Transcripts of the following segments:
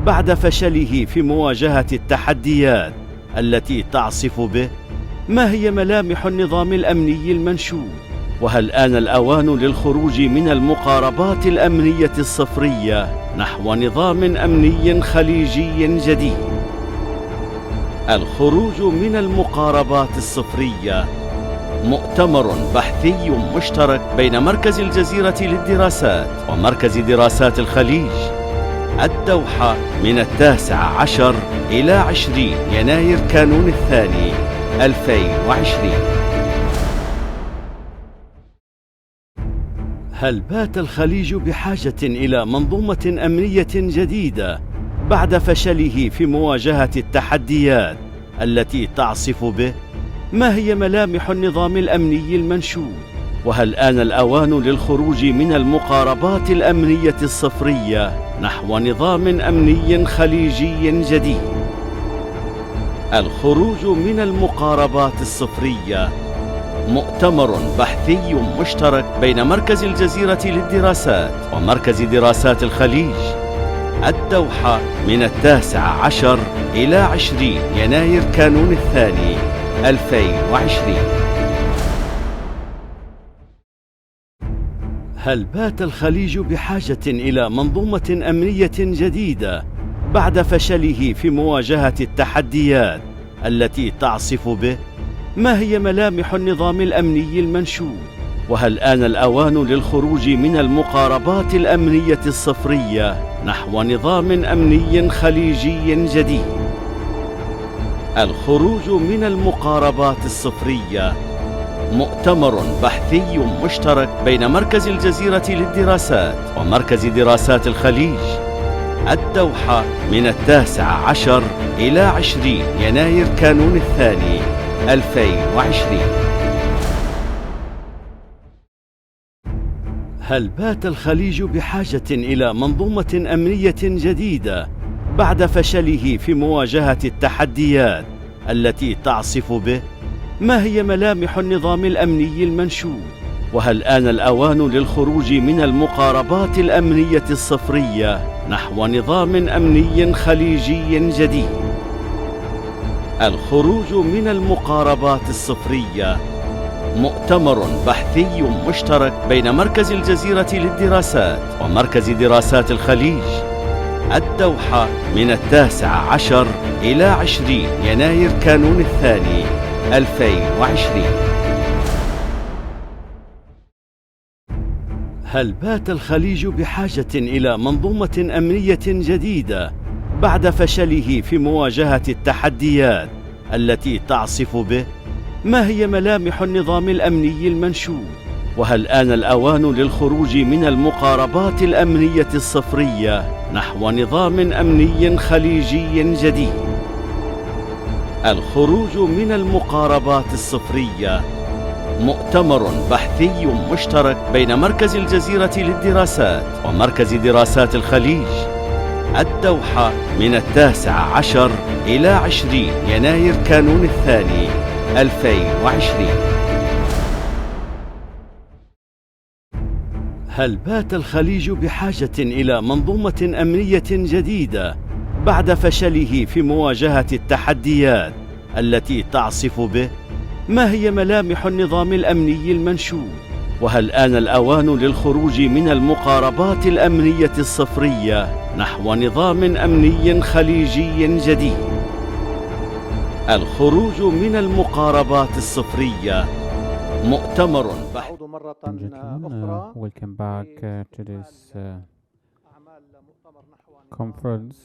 بعد فشله في مواجهة التحديات التي تعصف به؟ ما هي ملامح النظام الأمني المنشود؟ وهل آن الأوان للخروج من المقاربات الأمنية الصفرية نحو نظام أمني خليجي جديد؟ الخروج من المقاربات الصفرية مؤتمر بحثي مشترك بين مركز الجزيرة للدراسات ومركز دراسات الخليج، الدوحة، من 19 إلى 20 يناير كانون الثاني 2020. هل بات الخليج بحاجة إلى منظومة أمنية جديدة بعد فشله في مواجهة التحديات التي تعصف به؟ ما هي ملامح النظام الأمني المنشود؟ وهل آن الأوان للخروج من المقاربات الأمنية الصفرية نحو نظام أمني خليجي جديد؟ الخروج من المقاربات الصفرية مؤتمر بحثي مشترك بين مركز الجزيرة للدراسات ومركز دراسات الخليج، الدوحة، من 19 إلى 20 يناير كانون الثاني 2020. هل بات الخليج بحاجة إلى منظومة أمنية جديدة بعد فشله في مواجهة التحديات التي تعصف به؟ ما هي ملامح النظام الأمني المنشود؟ وهل آن الأوان للخروج من المقاربات الأمنية الصفرية نحو نظام أمني خليجي جديد؟ الخروج من المقاربات الصفرية مؤتمر بحثي مشترك بين مركز الجزيرة للدراسات ومركز دراسات الخليج، الدوحة، من 19 إلى 20 يناير كانون الثاني 2020. هل بات الخليج بحاجة إلى منظومة أمنية جديدة بعد فشله في مواجهة التحديات التي تعصف به؟ ما هي ملامح النظام الأمني المنشود؟ وهل آن الأوان للخروج من المقاربات الأمنية الصفرية نحو نظام أمني خليجي جديد؟ الخروج من المقاربات الصفرية مؤتمر بحثي مشترك بين مركز الجزيرة للدراسات ومركز دراسات الخليج، الدوحة، من 19 إلى 20 يناير كانون الثاني 2020. هل بات الخليج بحاجة إلى منظومة أمنية جديدة بعد فشله في مواجهة التحديات التي تعصف به؟ ما هي ملامح النظام الأمني المنشود؟ وهل آن الأوان للخروج من المقاربات الأمنية الصفرية نحو نظام أمني خليجي جديد؟ الخروج من المقاربات الصفرية مؤتمر بحثي مشترك بين مركز الجزيرة للدراسات ومركز دراسات الخليج، الدوحة، من 19 إلى 20 يناير كانون الثاني 2020. هل بات الخليج بحاجة إلى منظومة أمنية جديدة بعد فشله في مواجهة التحديات التي تعصف به؟ ما هي ملامح النظام الأمني المنشود؟ وهل آن الأوان للخروج من المقاربات الأمنية الصفرية نحو نظام أمني خليجي جديد؟ الخروج من المقاربات الصفرية مؤتمر بحث. Welcome back to this conference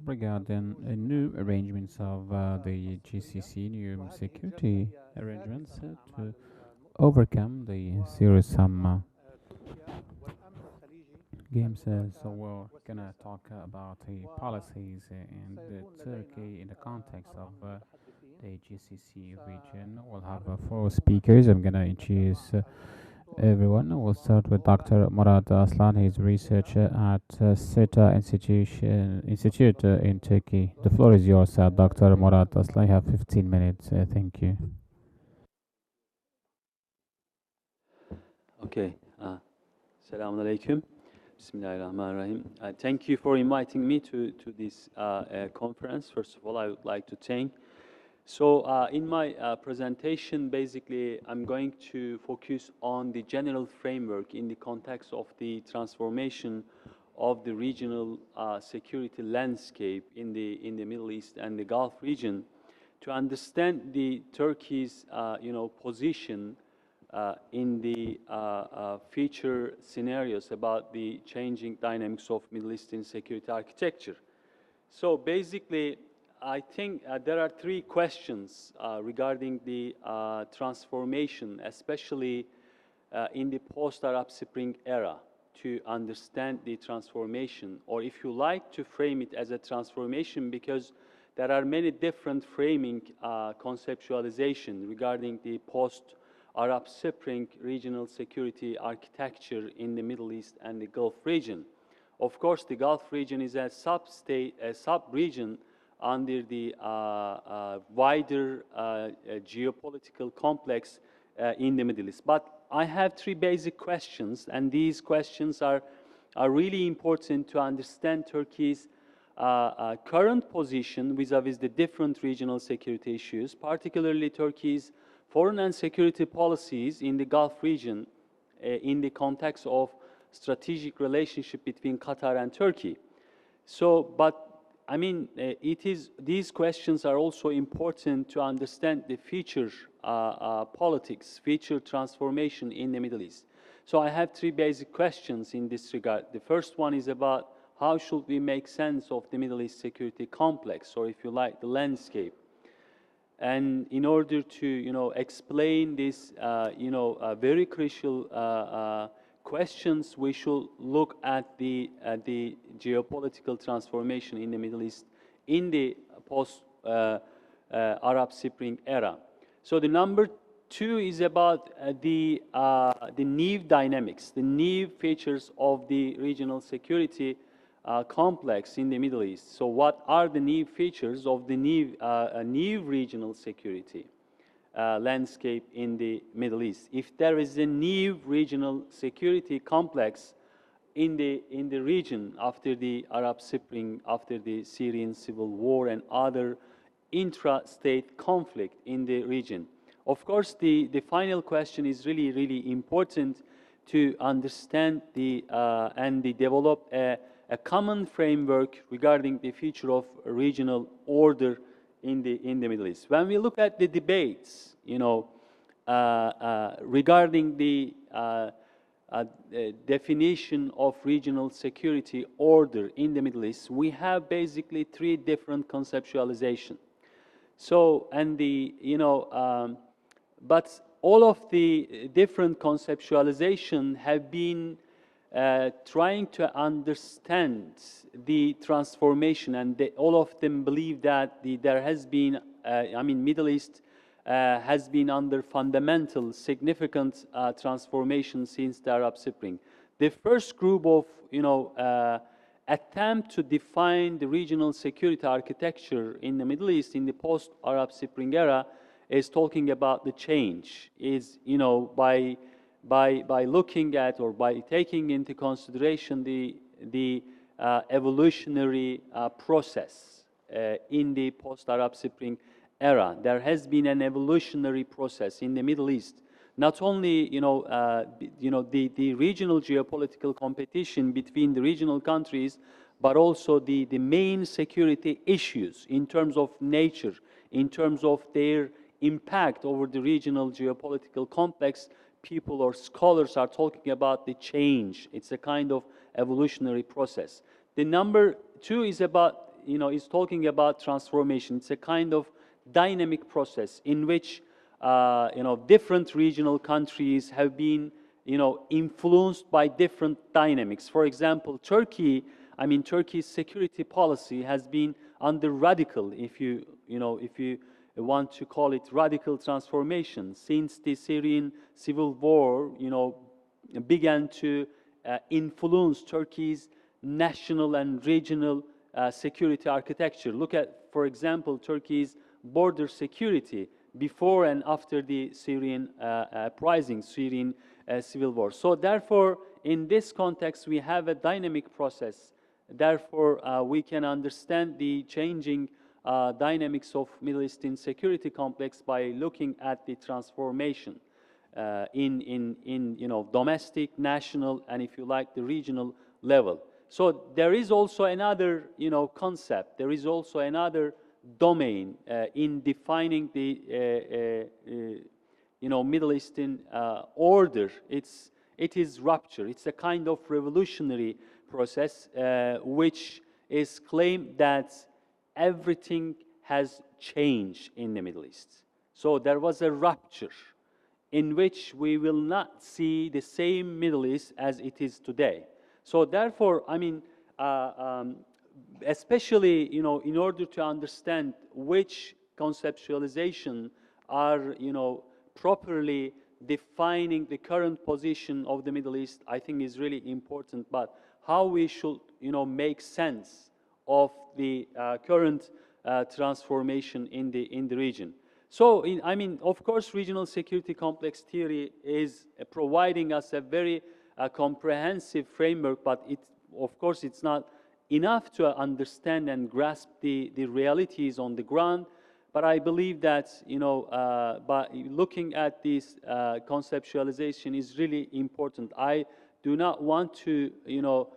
regarding new arrangements of the GCC, new security arrangements to overcome the serious games. So we're gonna talk about the policies in Turkey in the context of the GCC region. We'll have 4 speakers. I'm gonna introduce everyone. We'll start with Dr. Murad Aslan. He's a researcher at SETA Institute in Turkey. The floor is yours, Dr. Murad Aslan. You have 15 minutes. Thank you. Okay. Selamun Aleyküm. Bismillahirrahmanirrahim. Thank you for inviting me to this conference. First of all, I would like to thank. So in my presentation, basically, I'm going to focus on the general framework in the context of the transformation of the regional security landscape in the Middle East and the Gulf region to understand the Turkey's position in the future scenarios about the changing dynamics of Middle Eastern security architecture. So basically, I think there are three questions regarding the transformation, especially in the post-Arab Spring era, to understand the transformation, or if you like, to frame it as a transformation, because there are many different framing conceptualization regarding the post-Arab Spring regional security architecture in the Middle East and the Gulf region. Of course, the Gulf region is a sub-region under the wider geopolitical complex in the Middle East. But I have three basic questions, and these questions are really important to understand Turkey's current position vis-a-vis the different regional security issues, particularly Turkey's foreign and security policies in the Gulf region in the context of strategic relationship between Qatar and Turkey. So, but I mean, these questions are also important to understand the future politics, future transformation in the Middle East. So I have three basic questions in this regard. The first one is about how should we make sense of the Middle East security complex, or if you like, the landscape. And in order to, explain this, very crucial questions, we should look at the geopolitical transformation in the Middle East in the post-Arab Spring era. So the number two is about the new dynamics, the new features of the regional security complex in the Middle East. So what are the new features of the new regional security landscape in the Middle East? If there is a new regional security complex in the region after the Arab Spring, after the Syrian civil war and other intra-state conflict in the region. Of course, the final question is really, really important to understand and develop a common framework regarding the future of regional order in the Middle East. When we look at the debates, regarding the definition of regional security order in the Middle East, we have basically three different conceptualizations. So, and but all of the different conceptualization have been trying to understand the transformation, and all of them believe that there has been, Middle East has been under fundamental, significant transformation since the Arab Spring. The first group of, attempt to define the regional security architecture in the Middle East in the post-Arab Spring era is talking about the change, is, by looking at or by taking into consideration the evolutionary process in the post-Arab Spring era. There has been an evolutionary process in the Middle East. Not only, the regional geopolitical competition between the regional countries, but also the main security issues in terms of nature, in terms of their impact over the regional geopolitical complex. People or scholars are talking about the change. It's a kind of evolutionary process. The number two is about, is talking about transformation. It's a kind of dynamic process in which, different regional countries have been, influenced by different dynamics. For example, Turkey's security policy has been under radical, if you want to call it radical transformation, since the Syrian civil war, began to influence Turkey's national and regional security architecture. Look at, for example, Turkey's border security before and after the Syrian uprising, Syrian civil war. So therefore, in this context, we have a dynamic process. Therefore, we can understand the changing dynamics of Middle Eastern security complex by looking at the transformation in you know, domestic, national, and if you like, the regional level. So there is also another, you know, concept. There is also another domain in defining the you know, Middle Eastern order. It is rupture. It's a kind of revolutionary process which is claimed that everything has changed in the Middle East. So there was a rupture in which we will not see the same Middle East as it is today. So therefore, I mean, especially, you know, in order to understand which conceptualization are, you know, properly defining the current position of the Middle East, I think is really important. But how we should, you know, make sense of the current transformation in the region. So, I mean, of course, regional security complex theory is providing us a very comprehensive framework, but of course, it's not enough to understand and grasp the realities on the ground. But I believe that, you know, by looking at this conceptualization is really important. I do not want to, you know,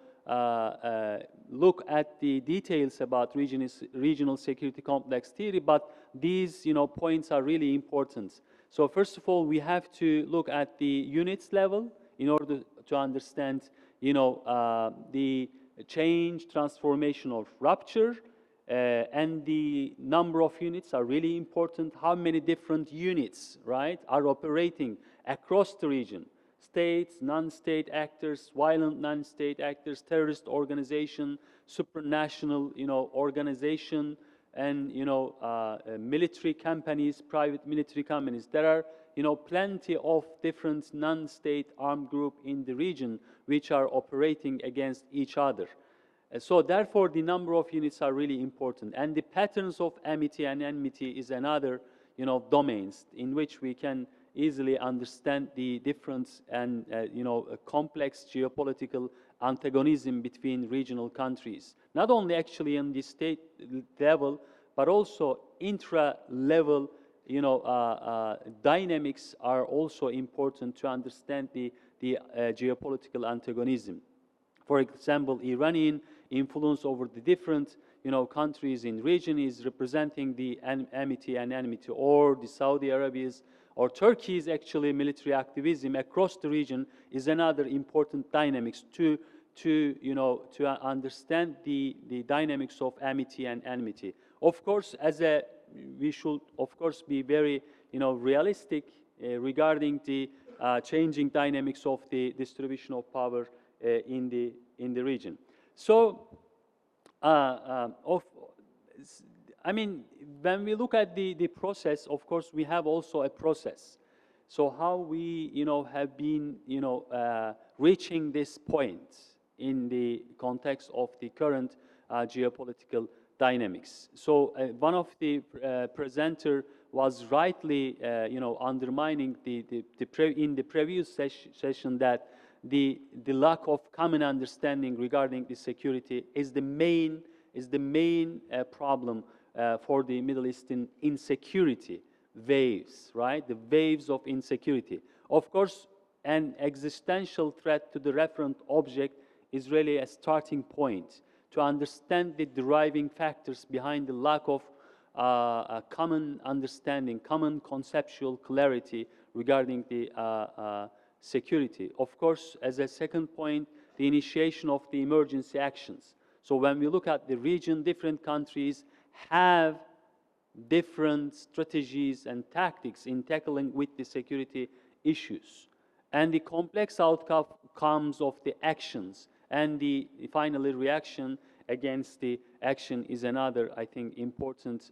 look at the details about regional security complex theory, but these, you know, points are really important. So first of all, we have to look at the units level in order to understand, you know, the change, transformation of rupture, and the number of units are really important. How many different units, right, are operating across the region? States, non-state actors, violent non-state actors, terrorist organization, supranational, you know, organization, and, you know, military companies, private military companies. There are, you know, plenty of different non-state armed groups in the region which are operating against each other. So therefore, the number of units are really important. And the patterns of amity and enmity is another, you know, domains in which we can easily understand the difference and, you know, a complex geopolitical antagonism between regional countries. Not only actually on the state level, but also intra-level, you know, dynamics are also important to understand the geopolitical antagonism. For example, Iranian influence over the different, you know, countries in region is representing the amity and enmity, or the Saudi Arabia's or Turkey's actually military activism across the region is another important dynamics to you know, to understand the dynamics of amity and enmity. Of course, we should of course be very, you know, realistic regarding the changing dynamics of the distribution of power in the region. So, I mean, when we look at the process, of course, we have also a process. So how we, you know, have been, you know, reaching this point in the context of the current geopolitical dynamics. So one of the presenter was rightly, you know, undermining in the previous session that the lack of common understanding regarding the security is the main problem for the Middle Eastern insecurity waves, right? The waves of insecurity. Of course, an existential threat to the referent object is really a starting point to understand the driving factors behind the lack of a common understanding, common conceptual clarity regarding the security. Of course, as a second point, the initiation of the emergency actions. So when we look at the region, different countries have different strategies and tactics in tackling with the security issues. And the complex outcomes of the actions and the finally reaction against the action is another, I think, important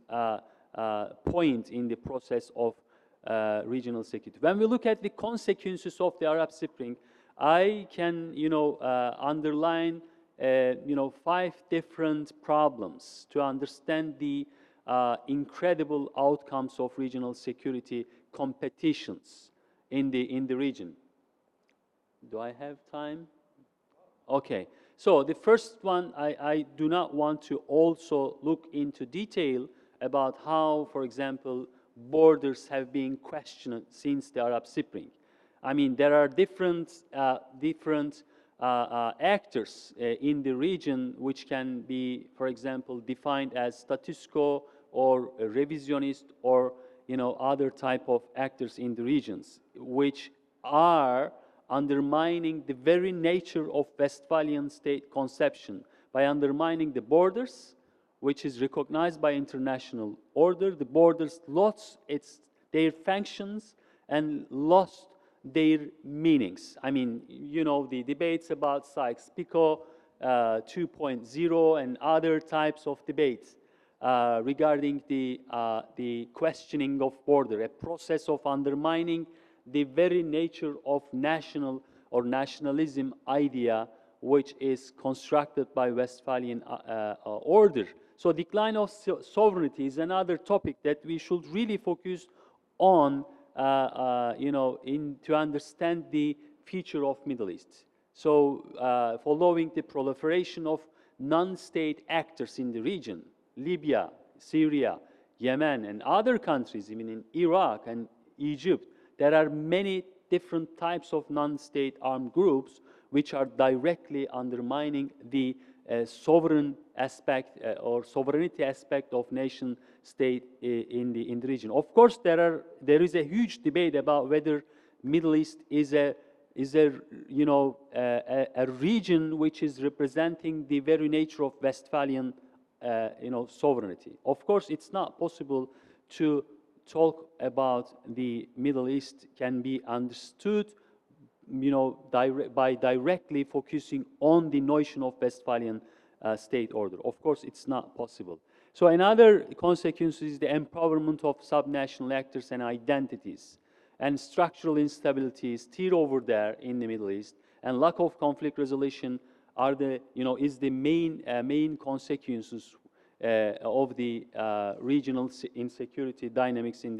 point in the process of regional security. When we look at the consequences of the Arab Spring, I can, you know, underline, you know, 5 different problems to understand the incredible outcomes of regional security competitions in the region. Do I have time? Okay. So the first one, I do not want to also look into detail about how, for example, borders have been questioned since the Arab Spring. I mean, there are different actors in the region which can be, for example, defined as status quo or revisionist or other type of actors in the regions, which are undermining the very nature of Westphalian state conception by undermining the borders, which is recognized by international order. The borders lost their functions and lost their meanings. I mean, the debates about Sykes-Picot 2.0 and other types of debates regarding the questioning of border, a process of undermining the very nature of national or nationalism idea which is constructed by Westphalian order. So decline of sovereignty is another topic that we should really focus on, to understand the future of Middle East. So following the proliferation of non-state actors in the region, Libya, Syria, Yemen, and other countries, even in Iraq and Egypt, there are many different types of non-state armed groups which are directly undermining the sovereign aspect or sovereignty aspect of nation state in the region. Of course, there is a huge debate about whether Middle East is a region which is representing the very nature of Westphalian sovereignty. Of course, it's not possible to talk about the Middle East can be understood, by directly focusing on the notion of Westphalian state order. Of course, it's not possible. So another consequence is the empowerment of subnational actors and identities, and structural instabilities still over there in the Middle East, and lack of conflict resolution are is the main consequences of the regional insecurity dynamics in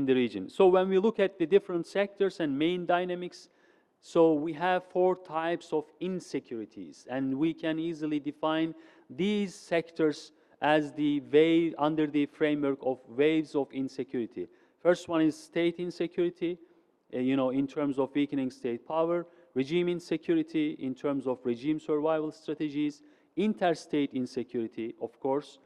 the region. So when we look at the different sectors and main dynamics, so we have 4 types of insecurities, and we can easily define these sectors as under the framework of waves of insecurity. First one is state insecurity, in terms of weakening state power; regime insecurity in terms of regime survival strategies; interstate insecurity, of course,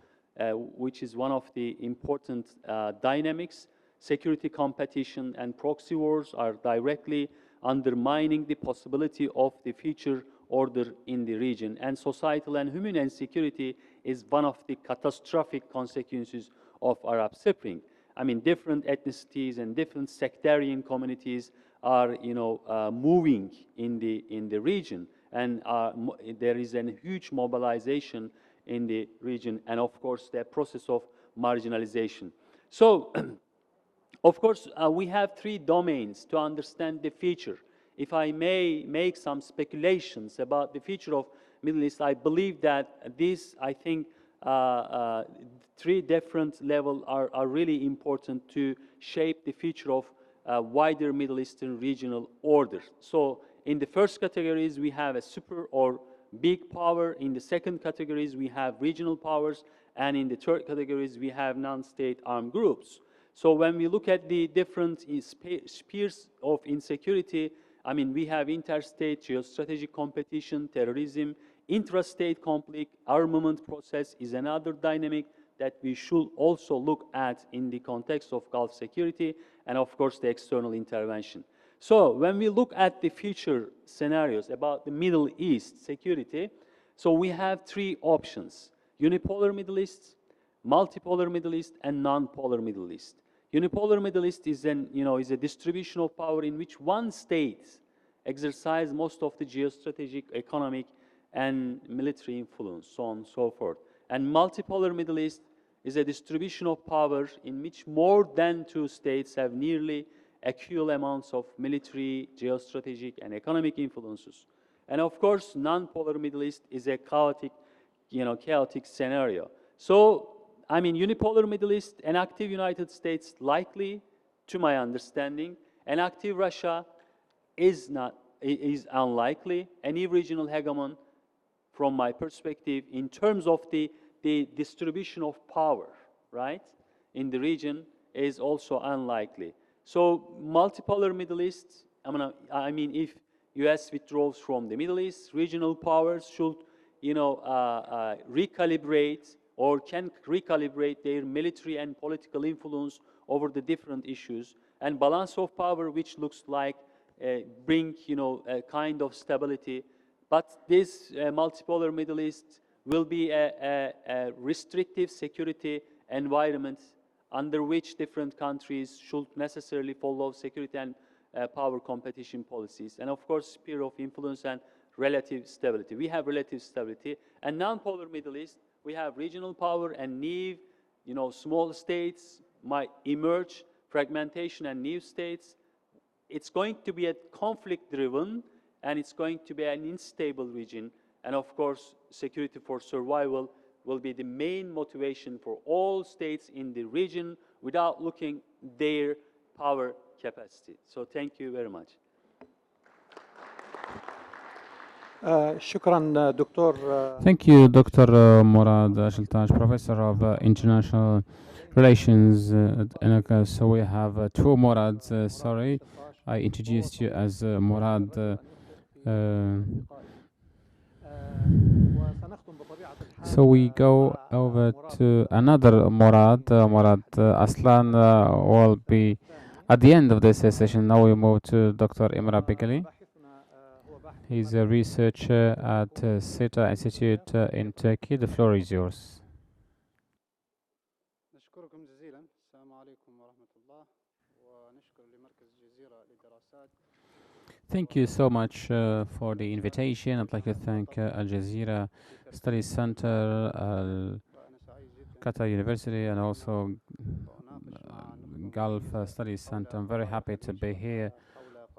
which is one of the important dynamics. Security competition and proxy wars are directly undermining the possibility of the future order in the region. And societal and human insecurity is one of the catastrophic consequences of Arab Spring. I mean, different ethnicities and different sectarian communities are, moving in the region, and there is a huge mobilization in the region, and of course, the process of marginalization. So, of course, we have 3 domains to understand the future. If I may make some speculations about the future of Middle East, I believe that I think 3 different levels are really important to shape the future of wider Middle Eastern regional order. So in the first categories, we have a super or big power. In the second categories, we have regional powers. And in the third categories, we have non-state armed groups. So when we look at the different spheres of insecurity, I mean, we have interstate geostrategic competition, terrorism, intrastate conflict, armament process is another dynamic that we should also look at in the context of Gulf security, and of course the external intervention. So when we look at the future scenarios about the Middle East security, so we have 3 options: unipolar Middle East, multipolar Middle East, and non-polar Middle East. Unipolar Middle East is a distribution of power in which one state exercises most of the geostrategic, economic, and military influence, so on and so forth. And multipolar Middle East is a distribution of power in which more than 2 states have nearly equal amounts of military, geostrategic, and economic influences. And of course, non-polar Middle East is a chaotic scenario. So, I mean, unipolar Middle East, an active United States likely, to my understanding, an active Russia is not is unlikely. Any regional hegemon, from my perspective, in terms of the distribution of power, right, in the region is also unlikely. So multipolar Middle East, I mean, if US withdraws from the Middle East, regional powers should, recalibrate or can recalibrate their military and political influence over the different issues, and balance of power, which looks like bring, a kind of stability. But this multipolar Middle East will be a restrictive security environment under which different countries should necessarily follow security and power competition policies. And of course, sphere of influence and relative stability. We have relative stability. And non-polar Middle East, we have regional power and new, small states might emerge, fragmentation and new states. It's going to be a conflict-driven, and it's going to be an unstable region. And of course, security for survival will be the main motivation for all states in the region without looking their power capacity. So thank you very much. شكرا دكتور. Thank you, Dr. Murad Shiltaj, Professor of International Relations at ENACA. So we have two Murads. Sorry, I introduced you as Murad. So we go over to another Murad. Murad Aslan will be at the end of this session. Now we move to Dr. Imran Begali. He's a researcher at SETA Institute in Turkey. The floor is yours. نشكركم جزيلا. السلام عليكم ورحمة الله ونشكر لمركز الجزيرة للدراسات. Thank you so much for the invitation. I'd like to thank Al Jazeera Studies Center, Qatar University, and also Gulf Studies Center. I'm very happy to be here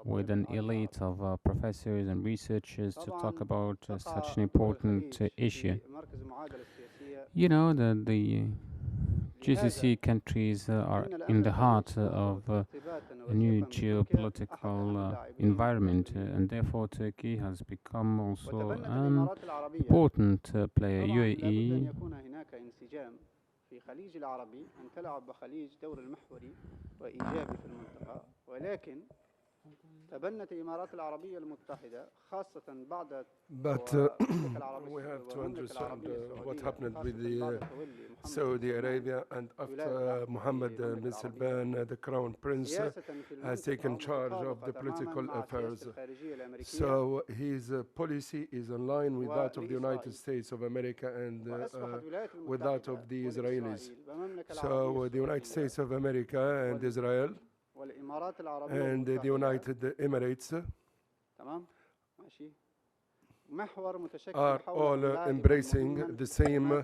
with an elite of professors and researchers to talk about such an important issue. You know that the GCC countries are in the heart of a new geopolitical environment, and therefore Turkey has become also an important player. UAE في خليج العربي أن تلعب بخليج دور المحوري وإيجابي في المنطقة، ولكن تبنت الإمارات العربية المتحدة خاصة بعد But we have to understand what happened with the Saudi Arabia, and after Mohammed bin Salman, the Crown Prince, has taken charge of the political affairs. So his policy is in line with that of the United States of America and with that of the Israelis. So the United States of America and Israel and the United Emirates are all embracing the same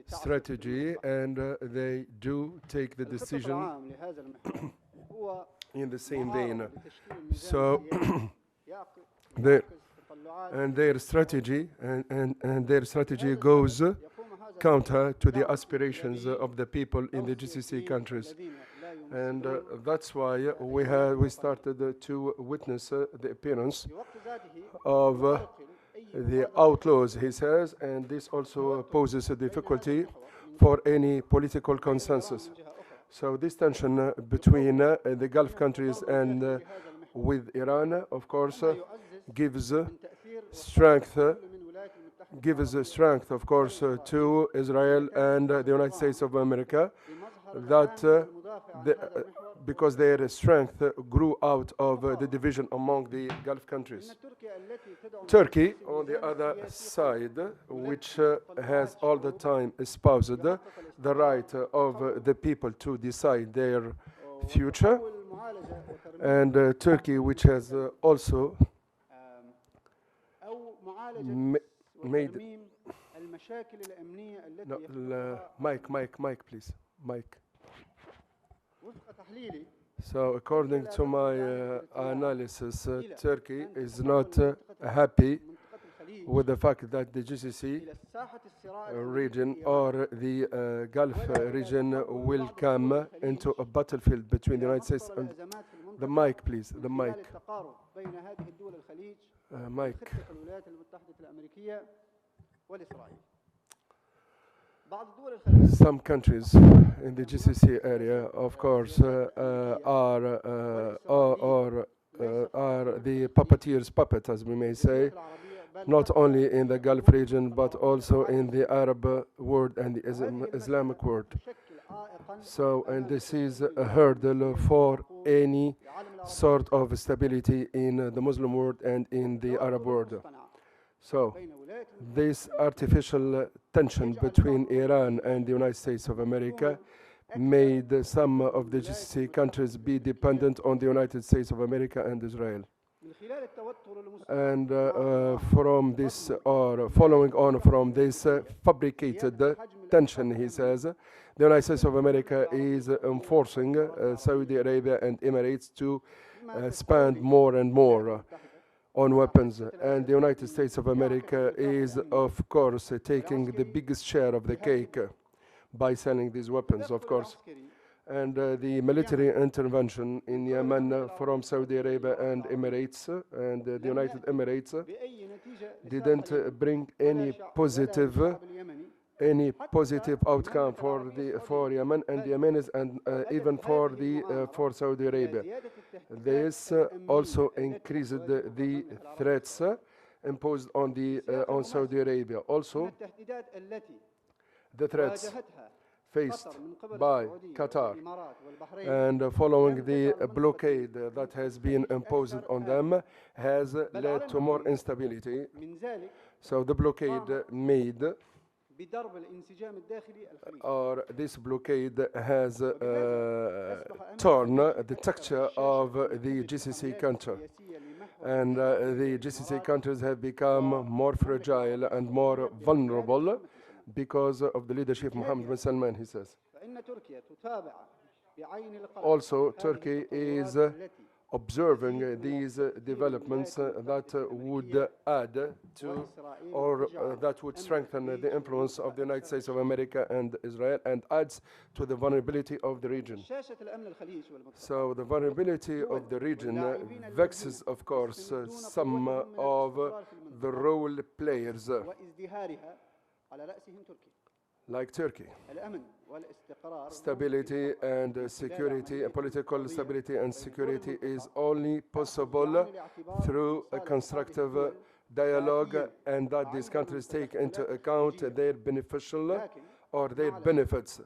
strategy, and they do take the decision in the same vein. So their strategy and their strategy goes counter to the aspirations of the people in the GCC countries. And that's why we started to witness the appearance of the outlaws, he says, and this also poses a difficulty for any political consensus. So this tension between the Gulf countries and with Iran, of course, gives strength, of course, to Israel and the United States of America, that because their strength grew out of the division among the Gulf countries. Turkey, on the other side, which has all the time espoused the right of the people to decide their future, and Turkey, which has also made... No, mic, please. Mic. So according to my analysis, Turkey is not happy with the fact that the GCC region or the Gulf region will come into a battlefield between the United States and... The mic, please, the mic. بين هذه الدول الخليج Mike. خطة الولايات المتحدة الأمريكية والإسرائيل. بعض دول الخليج Some countries in the GCC area, of course, are the puppeteers' puppet, as we may say, not only in the Gulf region, but also in the Arab world and the Islamic world. So, and this is a hurdle for any sort of stability in the Muslim world and in the Arab world. So, this artificial tension between Iran and the United States of America made some of the GCC countries be dependent on the United States of America and Israel. And from this, or following on from this fabricated tension, he says, the United States of America is enforcing Saudi Arabia and Emirates to spend more and more on weapons, and the United States of America is, of course, taking the biggest share of the cake by selling these weapons, of course. And the military intervention in Yemen from Saudi Arabia and Emirates and the United Emirates didn't bring any positive outcome for Yemen and the Yemenis, and even for Saudi Arabia. This also increased the threats imposed on Saudi Arabia. Also, the threats faced by Qatar and following the blockade that has been imposed on them has led to more instability. So the blockade made, or this blockade has torn the texture of the GCC country, and the GCC countries have become more fragile and more vulnerable because of the leadership of Mohammed bin Salman, he says. Also, Turkey is observing these developments that would add to, or that would strengthen the influence of the United States of America and Israel, and adds to the vulnerability of the region. So the vulnerability of the region vexes, of course, some of the role players, like Turkey. Stability and security, political stability and security is only possible through a constructive dialogue, and that these countries take into account their beneficial or their benefits.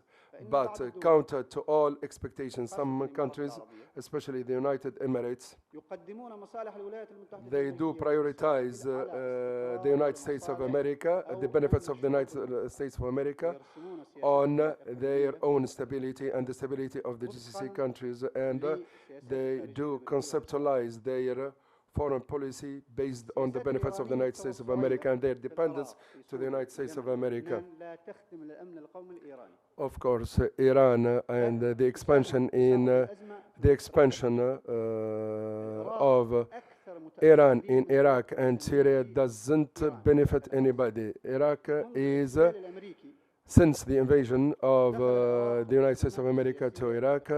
But counter to all expectations, some countries, especially the United Emirates, they do prioritize the United States of America, the benefits of the United States of America, on their own stability and the stability of the GCC countries, and they do conceptualize their foreign policy based on the benefits of the United States of America and their dependence to the United States of America. Of course, Iran and the expansion of Iran in Iraq and Syria doesn't benefit anybody. Iraq is, since the invasion of the United States of America to Iraq,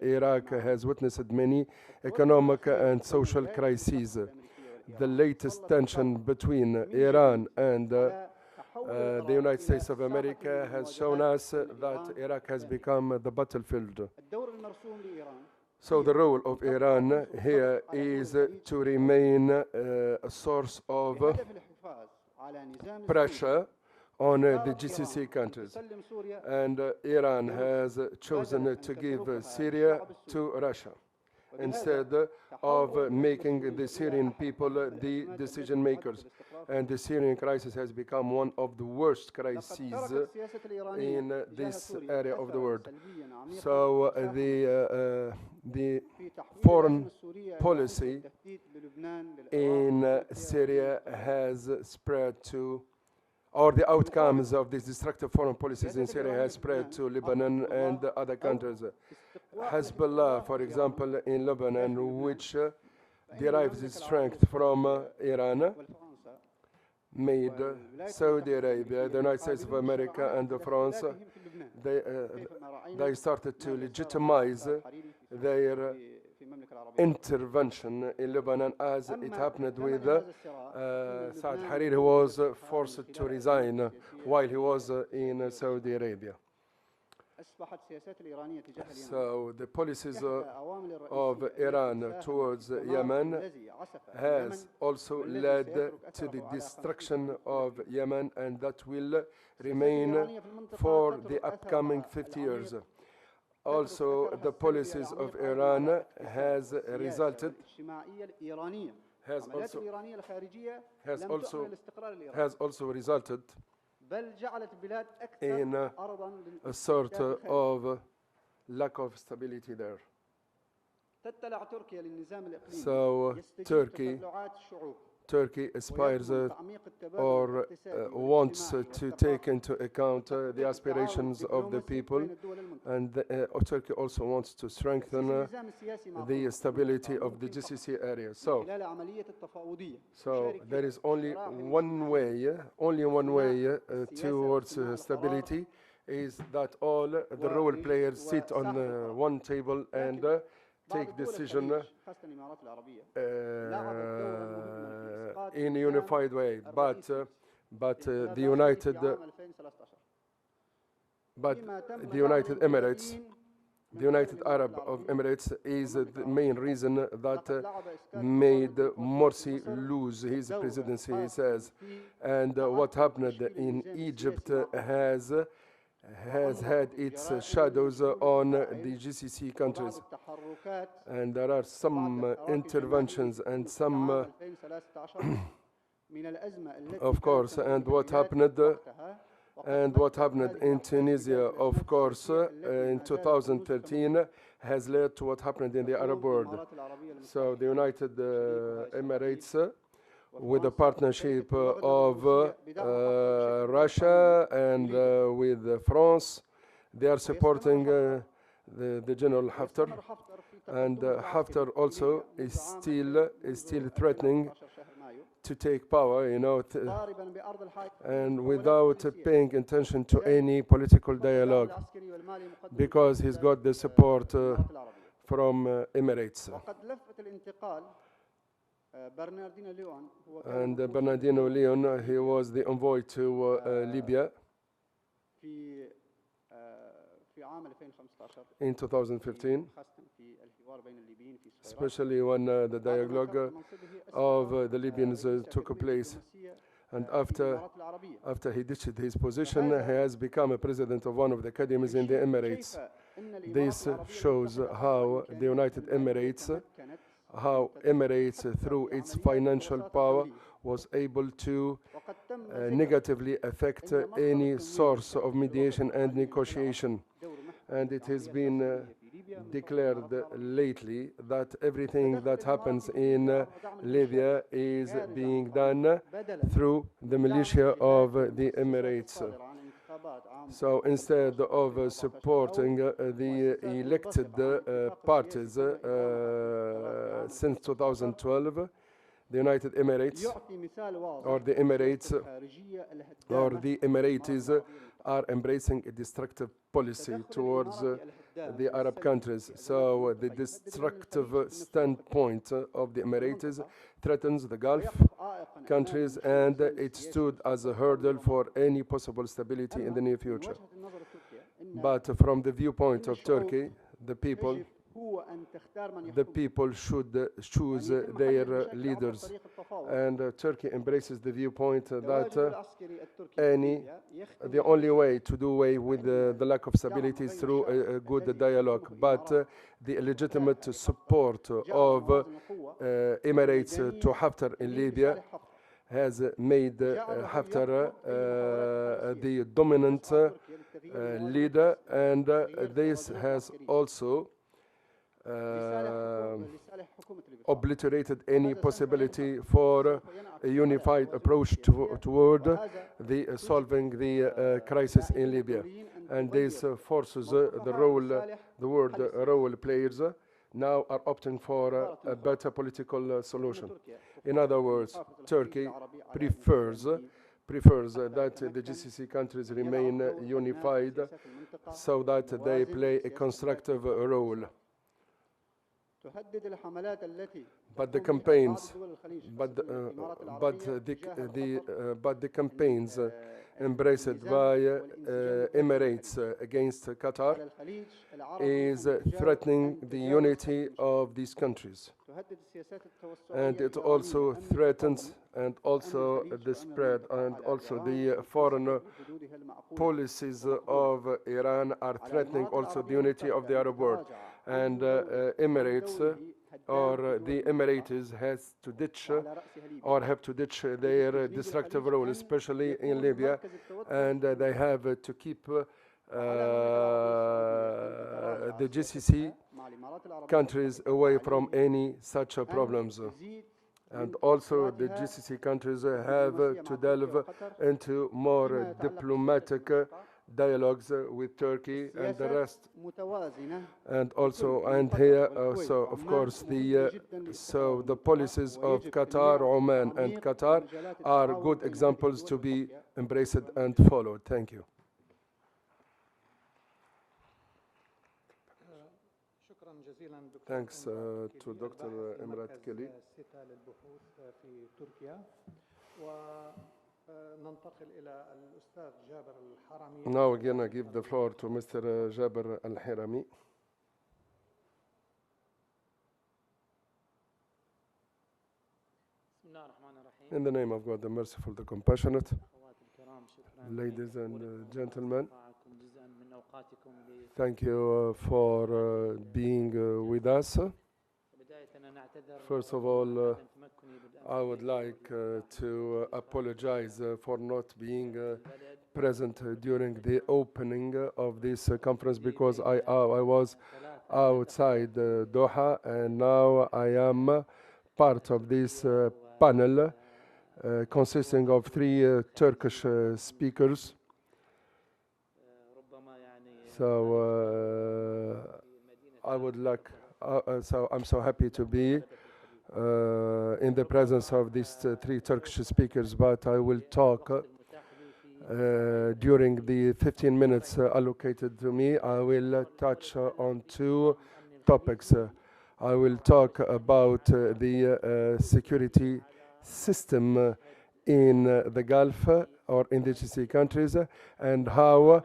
Iraq has witnessed many economic and social crises. The latest tension between Iran and the United States of America has shown us that Iraq has become the battlefield. So the role of Iran here is to remain a source of pressure on the GCC countries. And Iran has chosen to give Syria to Russia instead of making the Syrian people the decision makers. And the Syrian crisis has become one of the worst crises in this area of the world. So the foreign policy in Syria has spread to, or the outcomes of these destructive foreign policies in Syria has spread to Lebanon and other countries. Hezbollah, for example, in Lebanon, which derives its strength from Iran, made Saudi Arabia, the United States of America, and France, they started to legitimize their intervention in Lebanon, as it أما happened ثمن with هذا الصراع Saad لبنان Hariri was forced to resign while he was in Saudi Arabia. أصبحت السياسات الإيرانية تجاه اليمن So the policies إحدى عوامل of الرئيسية Iran التي towards ساهمت في Yemen الذي عصف has اليمن also والذي led سيترك to the أثره على destruction 50 of Yemen, and that will السياسات remain الإيرانية في المنطقة for تترك the أثرها upcoming 50 years. العميق Also, the policies of Iran has resulted الاجتماعية الإيرانية has العمليات also الإيرانية الخارجية has لم also تؤمن الاستقرار الإيراني has also resulted بل جعلت البلاد in أكثر عرضا a sort للاستبداد الخارجي. of lack of stability there. تتبع تركيا للنظام الإقليمي So يستجيب Turkey تطلعات الشعوب Turkey aspires ويضمن تعميق التبادل or الاقتصادي wants والاجتماعي to والثقافي take into account the aspirations of the والتعاون people, بين الدول المنطقة. and Turkey also wants to strengthen النظام السياسي مع the فرنسا stability of the ممكن فقط GCC area. من So, خلال عملية التفاوضية so تشارك there فيها is only الصراع بين one way, only one way السياسة towards واجتماع stability, is that all the role players sit on one table and بعض take دول decision الخليج خاصة الإمارات العربية لعبت دورا مهما في إسقاط in a النظام unified way. But الرئيسي the United في عام 2013. but فيما تم the دعم United Emirates, المجاهدين من the قبل United الإمارات Arab of العربية. Emirates is the main reason that لقد لعب إسقاط made النظام Morsi في مصر lose his دورا presidency, he خاصا says. في And what happened in Egypt has had its shadows on the GCC countries. وبعض التحركات And there are some interventions and some, عام 2013 من الأزمة التي of course, كانت and تمر what بها happened وقتها. وقد and what مكن happened هذه in الأحداث Tunisia, البلاد of course, التي in ما زالت تنوز 2013 has led to what happened in the Arab world. الإمارات العربية So the United Emirates, with the وفرنسا partnership شركة of روسيا بدعم Russia and with France, they are supporting the General Haftar, ويستمر حفتر في and تقدمه Haftar العسكري also في is ليبيا still منذ threatening 14 شهر مايو to take power, ضاربا بأرض الحائط and ولكن without سياسي. paying attention to any political فقد الدعم dialogue, العسكري والمالي مقدم because he's للقيادات got the support الإمارات العربية. from Emirates. وقد لفت الانتقال برناردينو ليون هو كان And محبوساً Bernardino Leon, he was the envoy to Libya في في عام 2015 in 2015, خاصة في الحوار بين الليبيين في الصراع. especially when the dialogue of the Libyans took place. And after he ditched his position, he has become a president of one of the academies in the Emirates. This shows how the United Emirates, how Emirates, through its financial power, was able to negatively affect any source of mediation and negotiation. And it has been declared lately that everything that happens in Libya is being done through the militia of the Emirates. So instead of supporting the elected parties since 2012, the United Emirates or the Emirates or the Emiratis are embracing a destructive policy towards the Arab countries. So the destructive standpoint of the Emiratis threatens the Gulf countries, and it stood as a hurdle for any possible stability in the near future. But from the viewpoint of Turkey, the people should choose their leaders. And Turkey embraces the viewpoint that the only way to do away with the lack of stability is through a good dialogue. But the legitimate support of Emirates to Haftar in Libya has made Haftar the dominant leader, and this has also obliterated any possibility for a unified approach toward solving the crisis in Libya. And this forces the world role players now are opting for a better political solution. In other words, Turkey prefers that the GCC countries remain unified so that they play a constructive role. تهدد الحملات التي But the تقوم بها campaigns, بعض دول الخليج but خاصة الإمارات but العربية the تجاه the الخطر but the campaigns embraced النزاع by والانسجام الدولي Emirates against Qatar على الخليج العربي is أن تجاوز- threatening أن the تجاوز unity هذه of these countries, تهدد السياسات التوسعية and it الإيرانية also أمن threatens القومي and also وأمن الخليج the وأمن spread المنطقة and على also إيران the أن foreign تثبت بحدودها المعقولة policies ومقبولة. of Iran are على threatening الإمارات also the العربية unity of the المتحدة أن Arab world. تتراجع And عن دور- عن Emirates دوره or هدام في the دول المنطقة Emirates has to ditch وعلى رأسها ليبيا. or have to ditch their destructive role, especially in Libya, and they have to keep the GCC countries away from any such problems. And also the GCC countries have to delve into more diplomatic dialogues with Turkey and the rest. متوازنة And also, and here, so of course, the policies of Qatar, Oman, and Qatar are good examples to be embraced and followed. Thank you. شكرا جزيلا دكتور Thanks to Dr. Emrat Kelly. السيتا للبحوث في تركيا وننتقل إلى الأستاذ جابر الحرمي. Now again, I give the floor to Mr. Jaber Al-Hirami. بسم الله الرحمن الرحيم. In the name of God, the merciful, the compassionate, أخواتي الكرام شكرا ladies and gentlemen, لإعطائكم جزءا من أوقاتكم thank you for being with us. بداية أنا نعتذر First of all, عن تمكني بالأمس I would like to apologize for not being present during the opening of this conference because I was outside Doha, and now I am part of this panel consisting of three Turkish speakers. ربما يعني So I would like, so I'm so happy to be in the presence of these three Turkish speakers, but I will talk during the 15 minutes allocated to me. I will touch on two topics. I will talk about the security system in the Gulf or in the GCC countries and how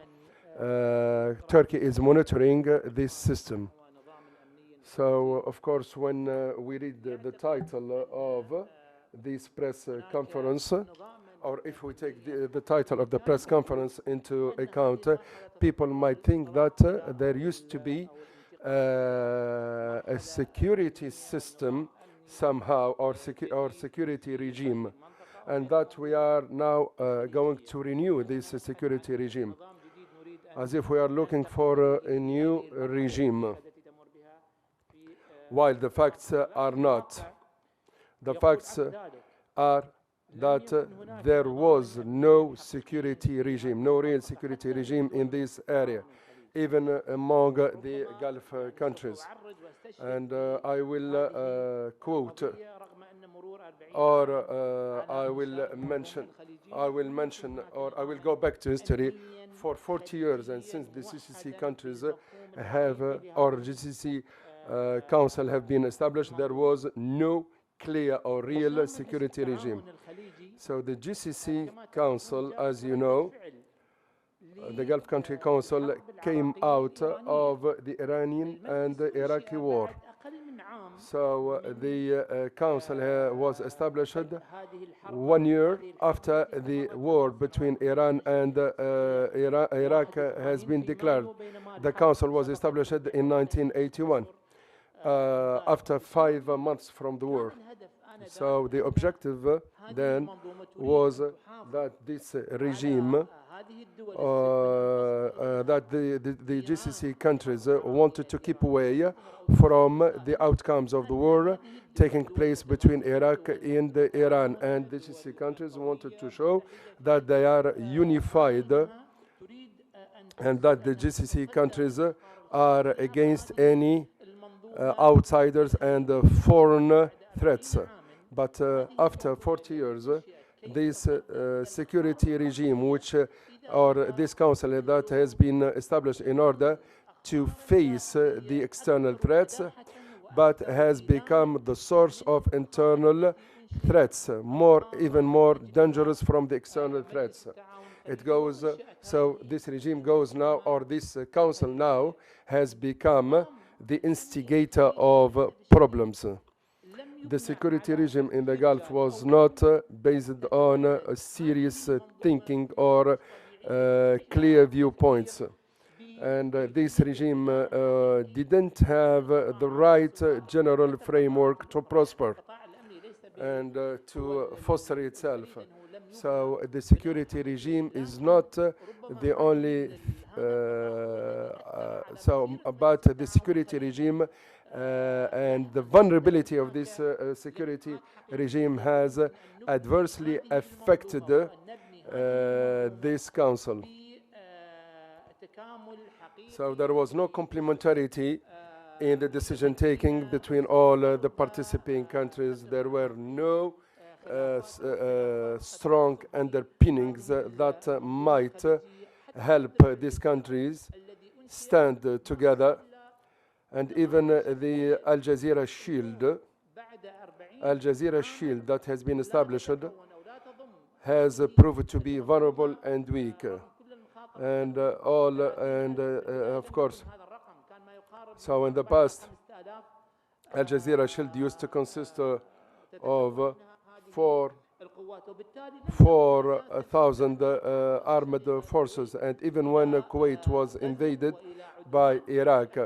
Turkey is monitoring this system. So, of course, when we read the title of this press conference, or if we take the title of the press conference into account, people might think that there used to be a security system somehow, or security regime, and that we are now going to renew this security regime, as if we are looking for a new regime, while the facts are not. The facts are that there was no security regime, no real security regime in this area, even among the Gulf countries. And I will quote, or I will mention, or I will go back to history. For 40 years, and since the GCC countries have, or GCC Council have been established, there was no clear or real security regime. So the GCC Council, as you know, the Gulf Country Council came out of the Iranian and the Iraqi war. So the council was established 1 year after the war between Iran and Iraq has been declared. The council was established in 1981, after 5 months from the war. So the objective then was that this regime, that the GCC countries wanted to keep away from the outcomes of the war taking place between Iraq and Iran, and the GCC countries wanted to show that they are unified and that the GCC countries are against any outsiders and foreign threats. But after 40 years, this security regime, which or this council that has been established in order to face the external threats, but has become the source of internal threats, even more dangerous from the external threats. It goes, so this regime goes now, or this council now, has become the instigator of problems. The security regime in the Gulf was not based on a serious thinking or clear viewpoints. And this regime didn't have the right general framework to prosper and to foster itself. So the security regime is not the only, but the security regime and the vulnerability of this security regime has adversely affected this council. So there was no complementarity in the decision-taking between all the participating countries. There were no strong underpinnings that might help these countries stand together. And even the Al Jazeera shield that has been established has proved to be vulnerable and weak. And of course, so in the past, Al Jazeera shield used to consist of 4,000 armed forces, and even when Kuwait was invaded by Iraq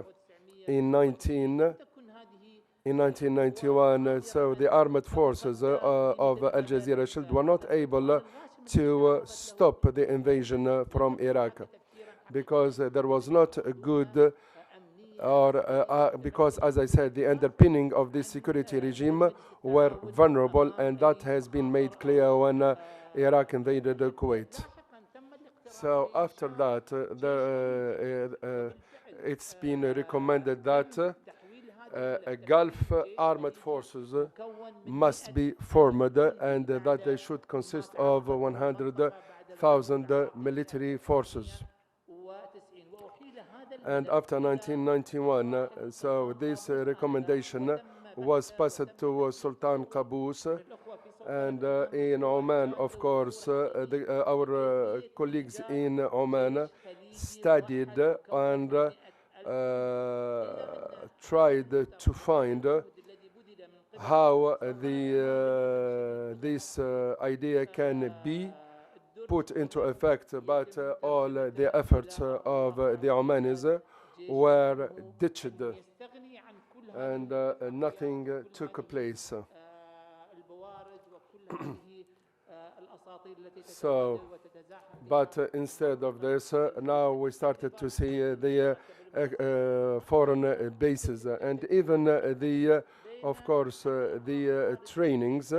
in 1991, so the armed forces of Al Jazeera shield were not able to stop the invasion from Iraq because there was not a good because, as I said, the underpinning of this security regime were vulnerable, and that has been made clear when Iraq invaded Kuwait. So after that, it's been recommended that Gulf armed forces must be formed, and that they should consist of 100,000 military forces. And after 1991, so this recommendation was passed to Sultan Qaboos, and in Oman, of course, our colleagues in Oman studied and tried to find how this idea can be put into effect, but all the efforts of the Omanis were ditched, and nothing took place. So, but instead of this, now we started to see the foreign bases, and even of course, the trainings.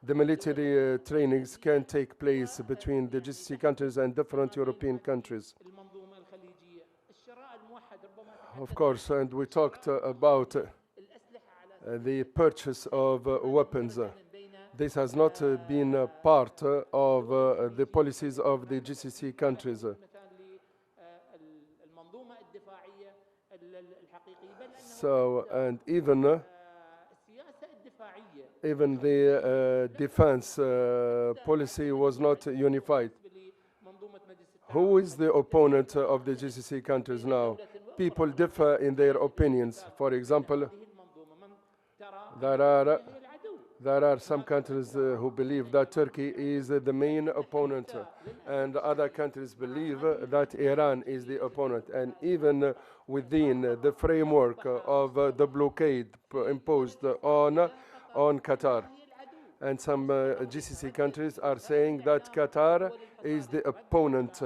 The military trainings can take place between the GCC countries and different European countries. Of course, and we talked about the purchase of weapons. This has not been part of the policies of the GCC countries. So, and even the defense policy was not unified. Who is the opponent of the GCC countries now? People differ in their opinions. For example, there are some countries who believe that Turkey is the main opponent, and other countries believe that Iran is the opponent. And even within the framework of the blockade imposed on Qatar, and some GCC countries are saying that Qatar is the opponent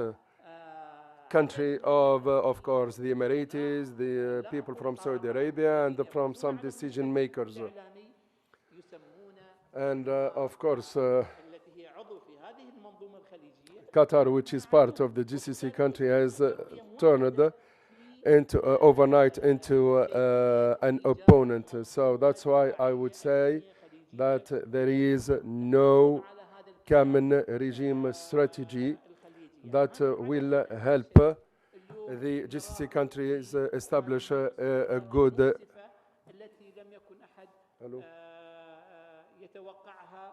country of course, the Emiratis, the people from Saudi Arabia, and from some decision makers. And of course, Qatar, which is part of the GCC country, has turned into overnight into an opponent. So that's why I would say that there is no common regime strategy that will help the GCC countries establish a good يتوقعها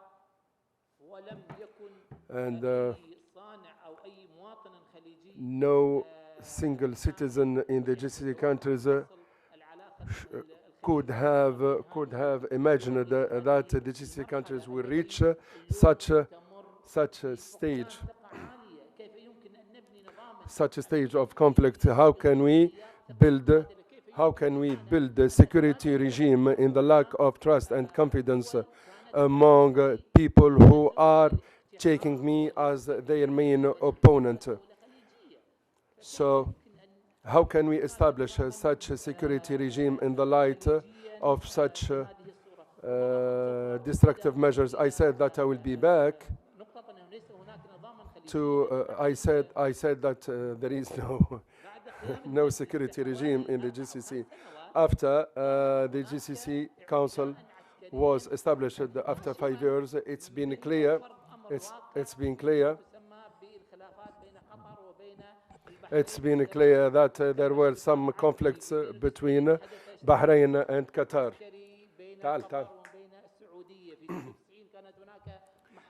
ولم يكن and أي صانع أو أي مواطن خليجي no single citizen in the GCC countries العلاقة could have imagined that the GCC countries will reach such a stage, كيف يمكن أن نبني نظاما such a stage of conflict. How can we build a security regime in the lack of trust and confidence among people who are taking me as their main opponent? So how can we establish such a security regime in the light of such destructive measures? I said that I will be back نقطة أنه ليس هناك نظاما خليجي to I said that there is no security regime in the GCC. After the GCC Council was established after 5 years, it's been clear it's been clear that there were some conflicts between Bahrain and Qatar.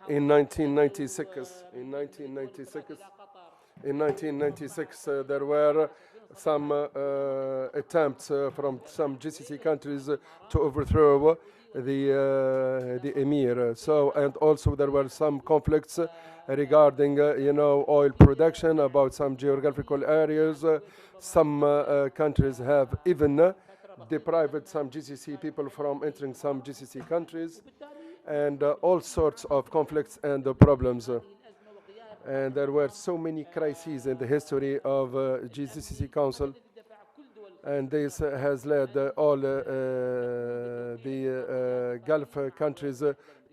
In 1996, there were some attempts from some GCC countries to overthrow the emir. So, and also there were some conflicts regarding, oil production about some geographical areas. Some countries have even deprived some GCC people from entering some GCC countries, and all sorts of conflicts and problems. And there were so many crises in the history of GCC Council, and this has led all the Gulf countries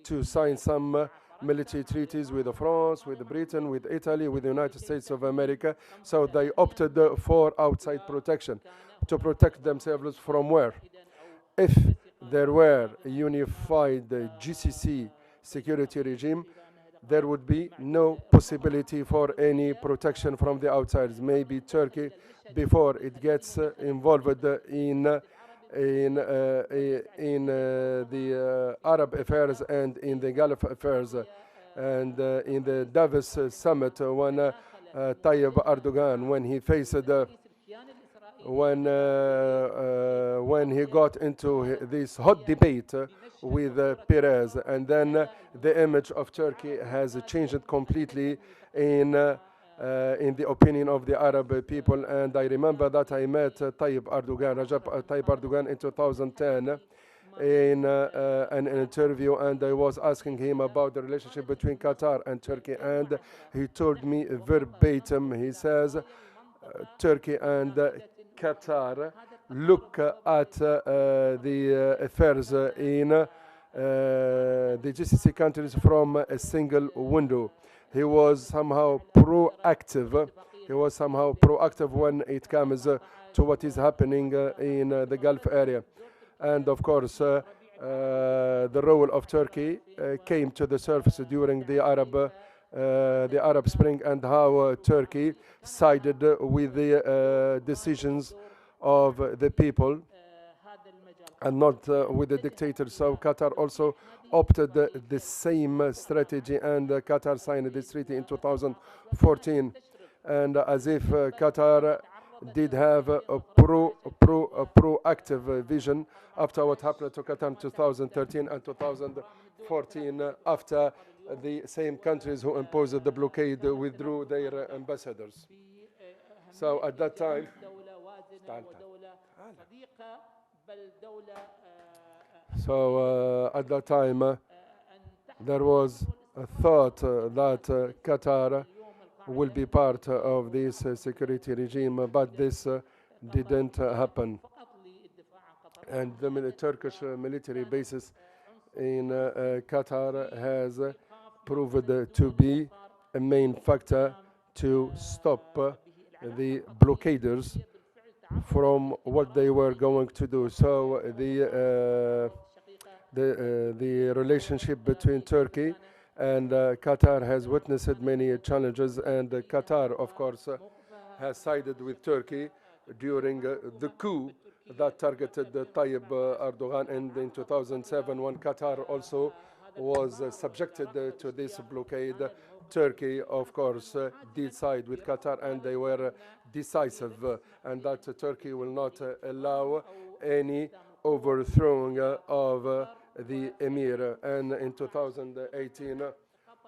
to sign some military treaties with France, with Britain, with Italy, with the United States of America. So they opted for outside protection, to protect themselves from where? If there were a unified GCC security regime, there would be no possibility for any protection from the outsiders. Maybe Turkey, before it gets involved in the Arab affairs and in the Gulf affairs, and in the Davos summit, when Tayyip Erdogan, when he faced when he got into this hot debate with Perez, and then the image of Turkey has changed completely in the opinion of the Arab people. And I remember that I met Recep Tayyip Erdogan in 2010 in an interview, and I was asking him about the relationship between Qatar and Turkey, and he told me verbatim, he says, Turkey and Qatar look at the affairs in the GCC countries from a single window. He was somehow proactive. He was somehow proactive when it comes to what is happening in the Gulf area. And of course, the role of Turkey came to the surface during the Arab Spring, and how Turkey sided with the decisions of the people and not with the dictators. So Qatar also opted the same strategy, and Qatar signed this treaty in 2014. And as if Qatar did have a proactive vision after what happened to Qatar in 2013 and 2014, after the same countries who imposed the blockade withdrew their ambassadors. So at that time, there was a thought that Qatar will be part of this security regime, but this didn't happen. And the Turkish military bases in Qatar has proved to be a main factor to stop the blockaders from what they were going to do. So the relationship between Turkey and Qatar has witnessed many challenges, and Qatar, of course, has sided with Turkey during the coup that targeted Tayyip Erdogan, and in 2007 when Qatar also was subjected to this blockade, Turkey, of course, did side with Qatar, and they were decisive, and that Turkey will not allow any overthrowing of the emir. And in 2018,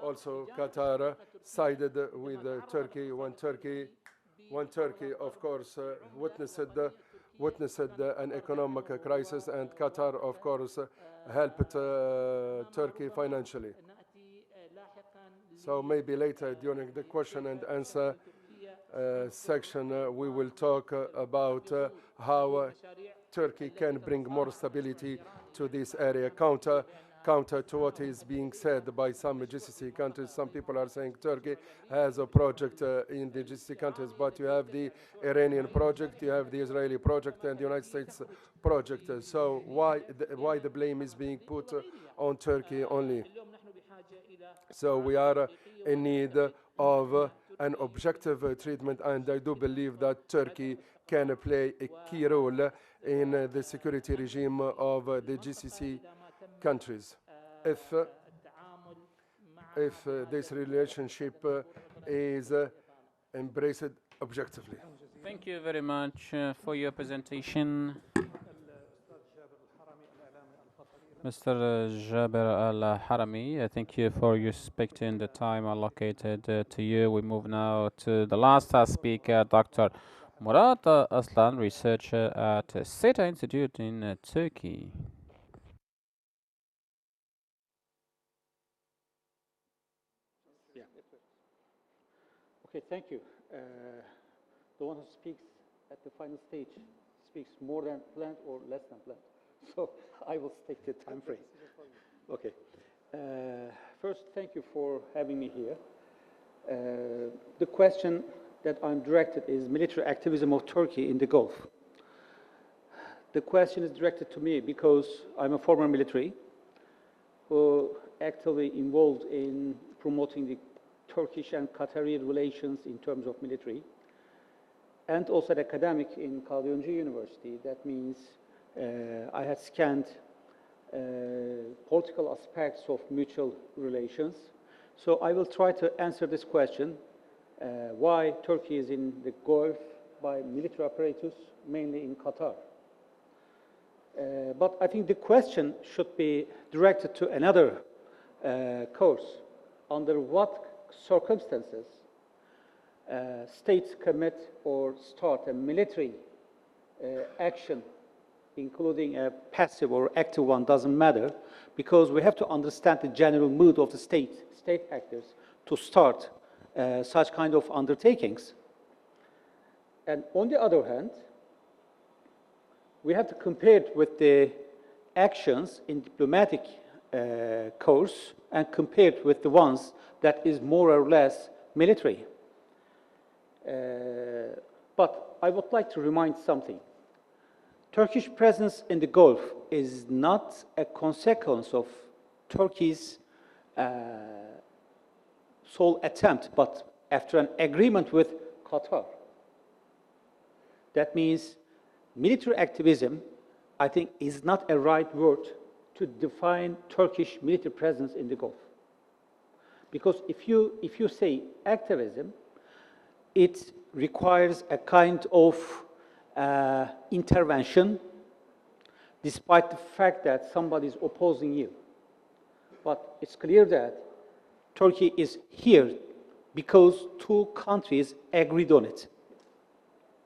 also Qatar sided with Turkey when Turkey, of course, witnessed an economic crisis, and Qatar, of course, helped Turkey financially. So maybe later during the question and answer section, we will talk about how Turkey can bring more stability to this area, counter to what is being said by some GCC countries. Some people are saying Turkey has a project in the GCC countries, but you have the Iranian project, you have the Israeli project, and the United States project. So why the blame is being put on Turkey only? So we are in need of an objective treatment, and I do believe that Turkey can play a key role in the security regime of the GCC countries if this relationship is embraced objectively. Thank you very much for your presentation. Mr. Jaber Al-Harami, thank you for respecting the time allocated to you. We move now to the last speaker, Dr. Murat Aslan, researcher at SETA Institute in Turkey. Okay, thank you. The one who speaks at the final stage speaks more than planned or less than planned. So I will stick to time frame. Okay. First, thank you for having me here. The question that I'm directed is military activism of Turkey in the Gulf. The question is directed to me because I'm a former military who actively involved in promoting the Turkish and Qatari relations in terms of military, and also an academic in Kalyoncu University. That means I had scanned political aspects of mutual relations. So I will try to answer this question, why Turkey is in the Gulf by military apparatus, mainly in Qatar. But I think the question should be directed to another course. Under what circumstances states commit or start a military action, including a passive or active one, doesn't matter, because we have to understand the general mood of the state actors to start such kind of undertakings. And on the other hand, we have to compare it with the actions in diplomatic course and compare it with the ones that is more or less military. But I would like to remind something. Turkish presence in the Gulf is not a consequence of Turkey's sole attempt, but after an agreement with Qatar. That means military activism, I think, is not a right word to define Turkish military presence in the Gulf. Because if you say activism, it requires a kind of intervention, despite the fact that somebody is opposing you. But it's clear that Turkey is here because two countries agreed on it.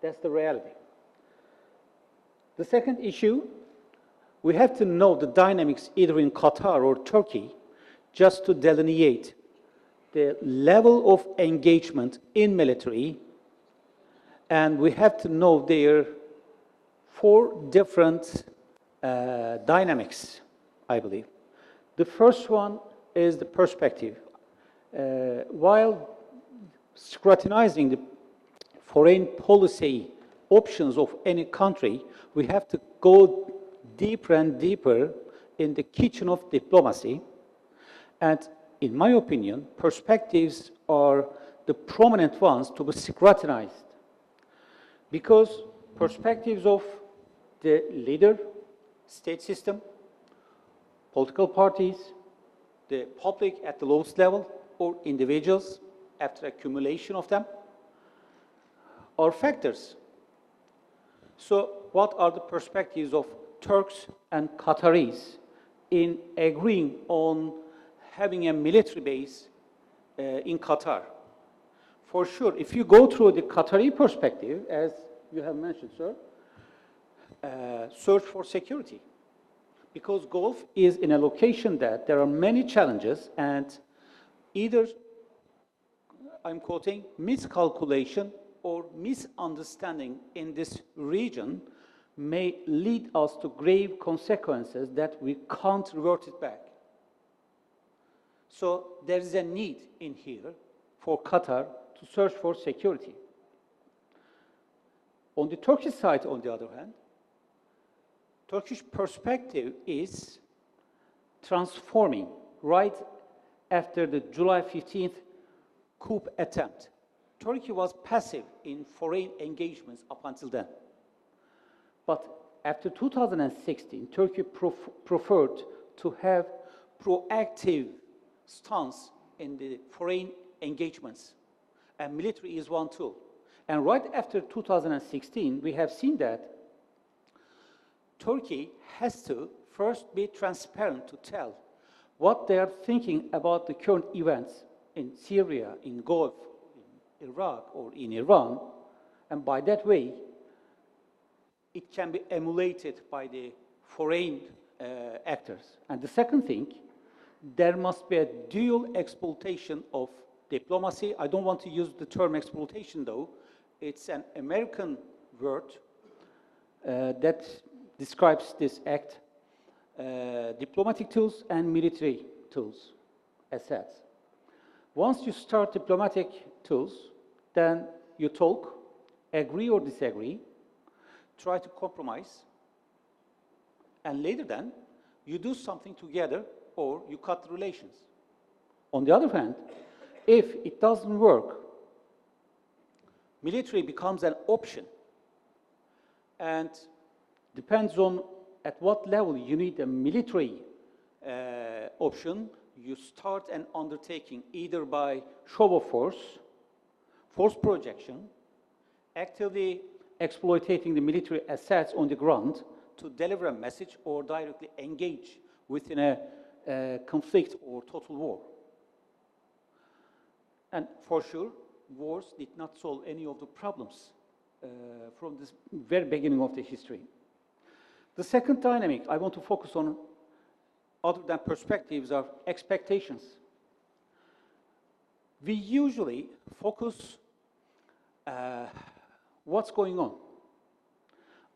That's the reality. The second issue, we have to know the dynamics either in Qatar or Turkey just to delineate the level of engagement in military, and we have to know their four different dynamics, I believe. The first one is the perspective. While scrutinizing the foreign policy options of any country, we have to go deeper and deeper in the kitchen of diplomacy. And in my opinion, perspectives are the prominent ones to be scrutinized. Because perspectives of the leader, state system, political parties, the public at the lowest level, or individuals after accumulation of them, are factors. So what are the perspectives of Turks and Qataris in agreeing on having a military base in Qatar? For sure, if you go through the Qatari perspective, as you have mentioned, sir, search for security. Because Gulf is in a location that there are many challenges, and either, I'm quoting, miscalculation or misunderstanding in this region may lead us to grave consequences that we can't revert it back. So there is a need in here for Qatar to search for security. On the Turkish side, on the other hand, Turkish perspective is transforming right after the July 15th coup attempt. Turkey was passive in foreign engagements up until then. But after 2016, Turkey preferred to have proactive stance in the foreign engagements, and military is one tool. And right after 2016, we have seen that Turkey has to first be transparent to tell what they are thinking about the current events in Syria, in Gulf, in Iraq, or in Iran, and by that way, it can be emulated by the foreign actors. And the second thing, there must be a dual exploitation of diplomacy. I don't want to use the term exploitation, though. It's an American word that describes this act, diplomatic tools and military tools, assets. Once you start diplomatic tools, then you talk, agree or disagree, try to compromise, and later then, you do something together or you cut the relations. On the other hand, if it doesn't work, military becomes an option, and depends on at what level you need a military option. You start an undertaking either by show of force, force projection, actively exploiting the military assets on the ground to deliver a message, or directly engage within a conflict or total war. And for sure, wars did not solve any of the problems from the very beginning of the history. The second dynamic I want to focus on, other than perspectives, are expectations. We usually focus what's going on.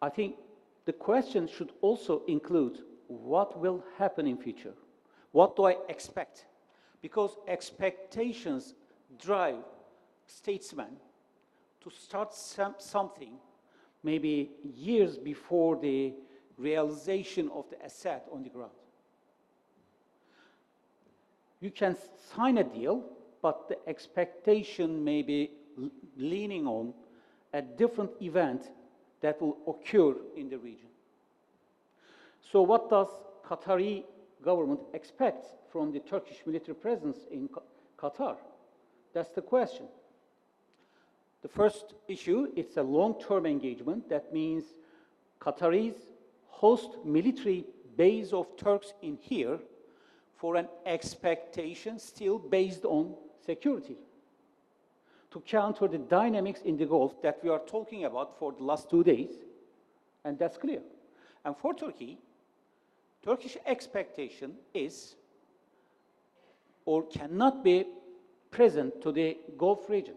I think the question should also include what will happen in future. What do I expect? Because expectations drive statesmen to start something maybe years before the realization of the asset on the ground. You can sign a deal, but the expectation may be leaning on a different event that will occur in the region. So what does Qatari government expect from the Turkish military presence in Qatar? That's the question. The first issue, it's a long-term engagement. That means Qataris host military base of Turks in here for an expectation still based on security, to counter the dynamics in the Gulf that we are talking about for the last 2 days, and that's clear. And for Turkey, Turkish expectation is or cannot be present to the Gulf region.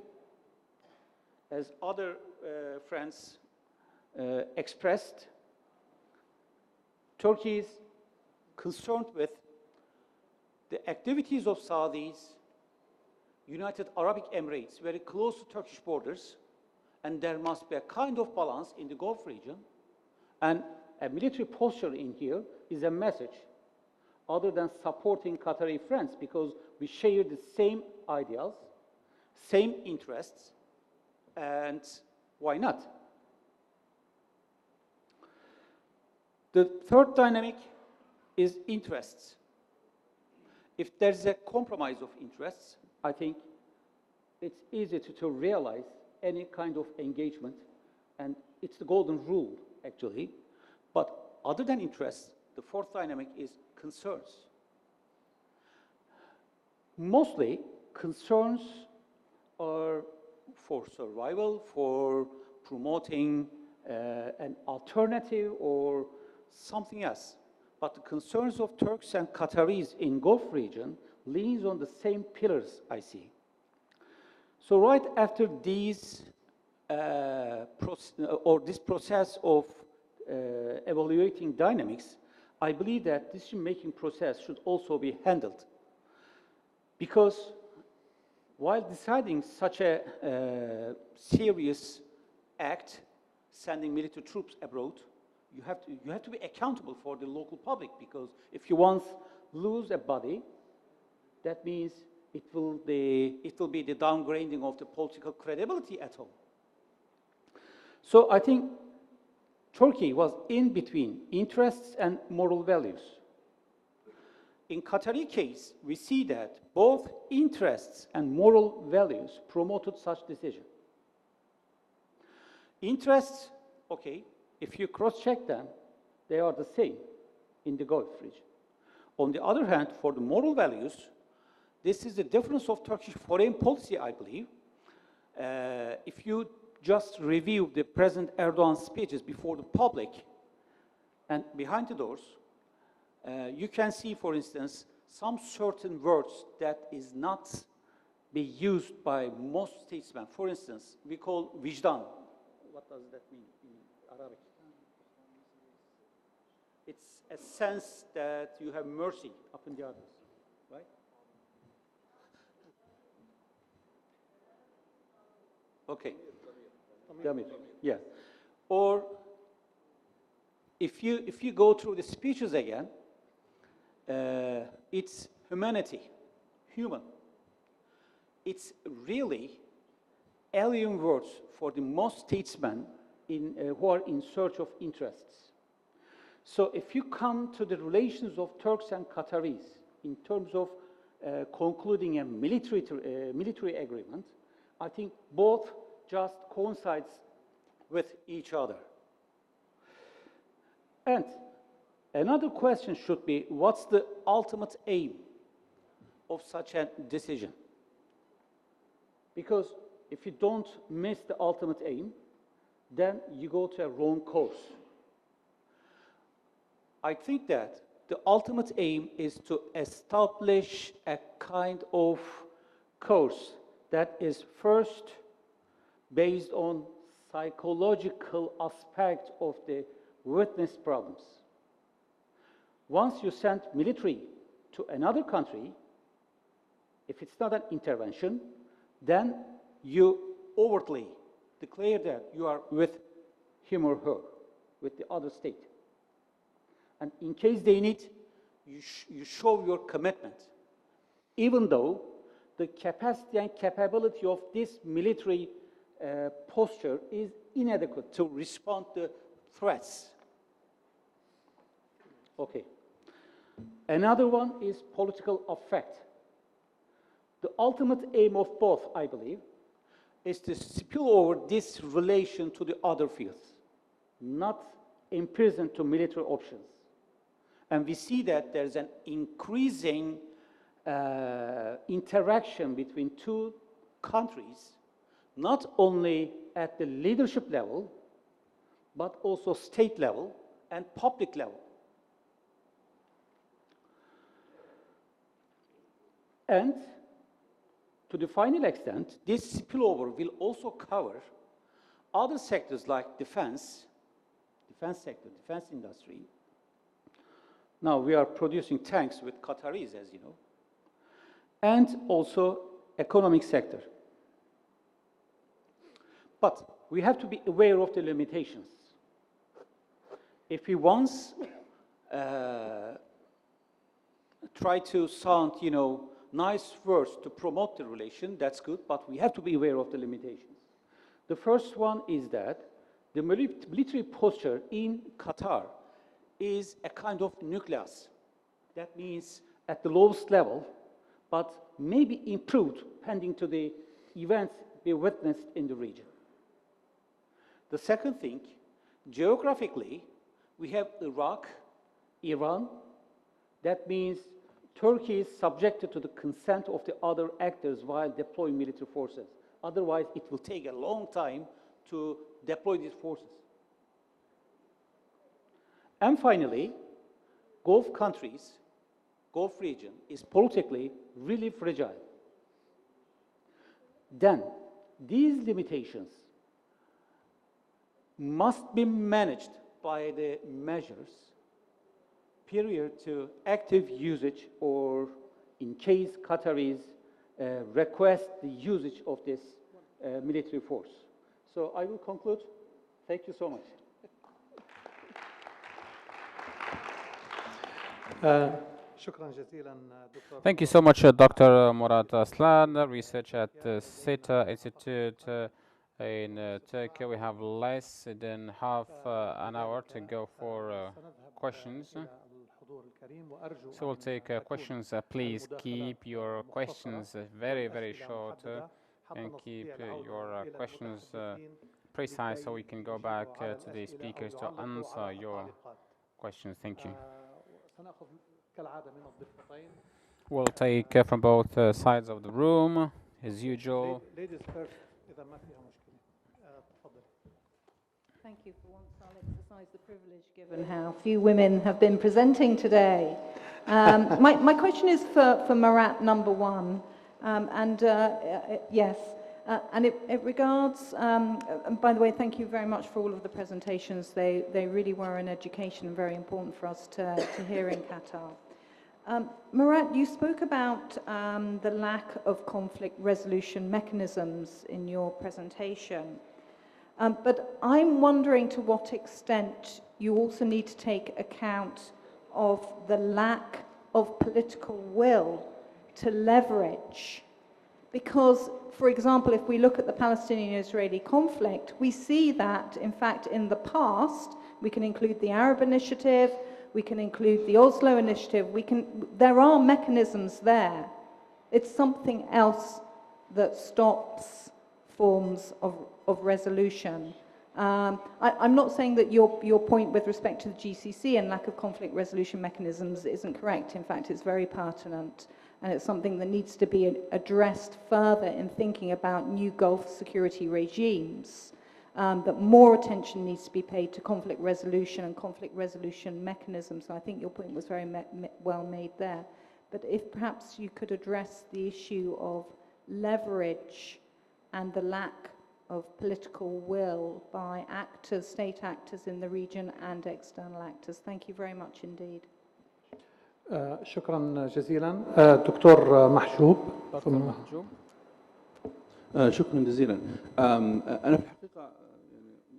As other friends expressed, Turkey is concerned with the activities of Saudis, United Arab Emirates, very close to Turkish borders, and there must be a kind of balance in the Gulf region, and a military posture in here is a message other than supporting Qatari friends, because we share the same ideals, same interests, and why not? The third dynamic is interests. If there's a compromise of interests, I think it's easy to realize any kind of engagement, and it's the golden rule, actually. But other than interests, the fourth dynamic is concerns. Mostly, concerns are for survival, for promoting an alternative or something else. But the concerns of Turks and Qataris in Gulf region leans on the same pillars, I see. So right after these this process of evaluating dynamics, I believe that decision-making process should also be handled. Because while deciding such a serious act, sending military troops abroad, you have to be accountable for the local public, because if you once lose a body, that means it will be the downgrading of the political credibility at home. So I think Turkey was in between interests and moral values. In Qatari case, we see that both interests and moral values promoted such decision. Interests, okay, if you cross-check them, they are the same in the Gulf region. On the other hand, for the moral values, this is the difference of Turkish foreign policy, I believe. If you just review the President Erdogan's speeches before the public and behind the doors, you can see, for instance, some certain words that is not be used by most statesmen. For instance, we call vicdan. What does that mean in Arabic? It's a sense that you have mercy upon the others, right? Okay. Damir. Yeah. Or if you go through the speeches again, it's humanity, human. It's really alien words for the most statesmen who are in search of interests. So if you come to the relations of Turks and Qataris in terms of concluding a military agreement, I think both just coincides with each other. And another question should be, what's the ultimate aim of such a decision? Because if you don't miss the ultimate aim, then you go to a wrong course. I think that the ultimate aim is to establish a kind of course that is first based on psychological aspect of the witness problems. Once you send military to another country, if it's not an intervention, then you overtly declare that you are with him or her, with the other state. And in case they need, you show your commitment, even though the capacity and capability of this military posture is inadequate to respond to threats. Okay. Another one is political effect. The ultimate aim of both, I believe, is to spill over this relation to the other fields, not imprison to military options. And we see that there's an increasing interaction between two countries, not only at the leadership level, but also state level and public level. And to the final extent, this spillover will also cover other sectors like defense sector, defense industry. Now we are producing tanks with Qataris, as you know, and also economic sector. But we have to be aware of the limitations. If we once try to sound, nice words to promote the relation, that's good, but we have to be aware of the limitations. The first one is that the military posture in Qatar is a kind of nucleus. That means at the lowest level, but maybe improved pending to the events we witnessed in the region. The second thing, geographically, we have Iraq, Iran. That means Turkey is subjected to the consent of the other actors while deploying military forces. Otherwise, it will take a long time to deploy these forces. And finally, Gulf countries, Gulf region is politically really fragile. Then, these limitations must be managed by the measures period to active usage, or in case Qataris request the usage of this military force. So I will conclude. Thank you so much. شكرا جزيلا دكتور. Thank you so much, Dr. Murad Aslan, research at SETA Institute in Turkey. We have less than half an hour to go for questions. So we'll take questions. Please keep your questions very, very short and keep your questions precise so we can go back to the speakers to answer your questions. Thank you. سنأخذ كالعادة من الضفتين. We'll take from both sides of the room, as usual. Ladies first, إذا ما فيها مشكلة. تفضل. Thank you. For once, I'll exercise the privilege given how few women have been presenting today. My question is for Murat number one. Yes, and it regards, and by the way, thank you very much for all of the presentations. They really were an education and very important for us to hear in Qatar. Murat, you spoke about the lack of conflict resolution mechanisms in your presentation. But I'm wondering to what extent you also need to take account of the lack of political will to leverage. Because, for example, if we look at the Palestinian-Israeli conflict, we see that, in fact, in the past, we can include the Arab Initiative, we can include the Oslo Initiative, there are mechanisms there. It's something else that stops forms of resolution. I'm not saying that your point with respect to the GCC and lack of conflict resolution mechanisms isn't correct. In fact, it's very pertinent, and it's something that needs to be addressed further in thinking about new Gulf security regimes, that more attention needs to be paid to conflict resolution and conflict resolution mechanisms. So I think your point was very well made there. But if perhaps you could address the issue of leverage and the lack of political will by actors, state actors in the region and external actors. Thank you very much indeed. شكرا جزيلا دكتور محجوب. شكرا جزيلا. أنا في الحقيقة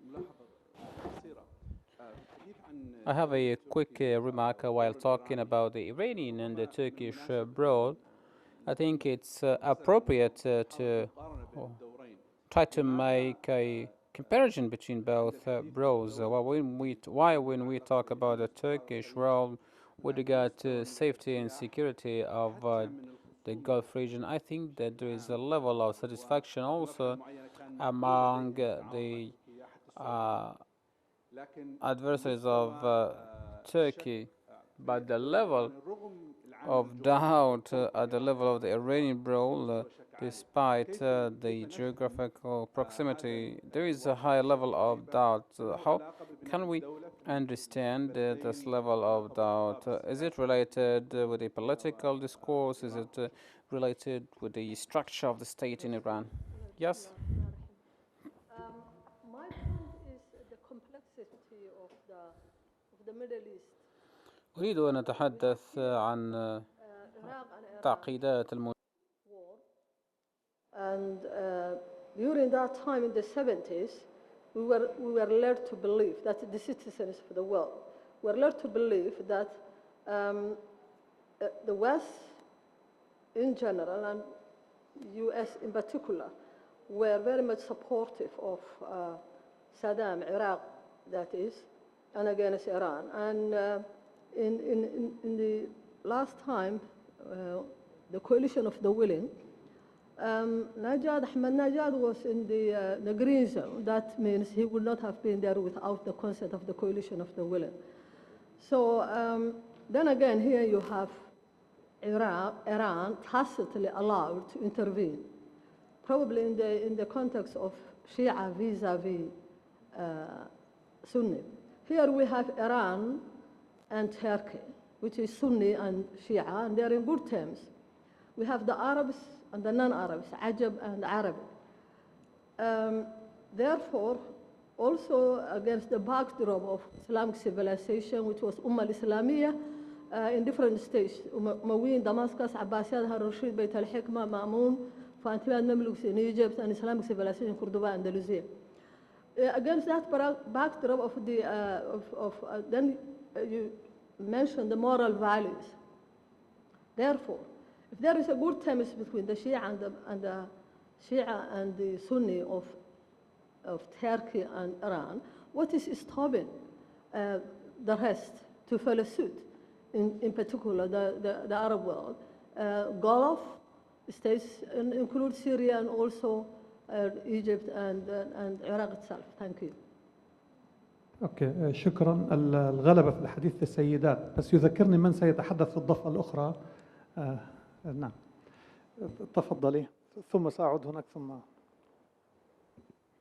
ملاحظة قصيرة. I have a quick remark while talking about the Iranian and the Turkish abroad. I think it's appropriate to try to make a comparison between both roles. Why when we talk about the Turkish role with regard to safety and security of the Gulf region, I think that there is a level of satisfaction also among the adversaries of Turkey, but the level of doubt at the level of the Iranian role, despite the geographical proximity, there is a high level of doubt. How can we understand this level of doubt? Is it related with the political discourse? Is it related with the structure of the state in Iran? Yes? My point is the complexity of the Middle East. أريد أن أتحدث عن تعقيدات الموجودة. And during that time in the 70s, we were led to believe that the citizens of the world were led to believe that the West in general and US in particular were very much supportive of Saddam, Iraq, that is, and against Iran. And in the last time, the coalition of the willing, Ahmed Najad was in the green zone. That means he would not have been there without the consent of the coalition of the willing. So then again, here you have Iran tacitly allowed to intervene, probably in the context of Shia vis-a-vis Sunni. Here we have Iran and Turkey, which is Sunni and Shia, and they're in good terms. We have the Arabs and the non-Arabs, Ajab and Arab. Therefore, also against the backdrop of Islamic civilization, which was Ummah al-Islamiyya, in different stages, Umayyad, Damascus, Abbasiyad, Harun al-Rashid, Bayt al-Hikmah, Ma'mun, Fatimiyyad Mamluks in Egypt, and Islamic civilization, Cordoba, Andalusia. Against that backdrop of then you mentioned the moral values. Therefore, if there is a good terms between the Shia and the Sunni of Turkey and Iran, what is stopping the rest to follow suit? In particular, the Arab world, Gulf states include Syria and also Egypt and Iraq itself. Thank you. اوكي شكرا. الغلبة في الحديث السيدات، بس يذكرني من سيتحدث في الضفة الأخرى. نعم تفضلي، ثم سأعود هناك ثم.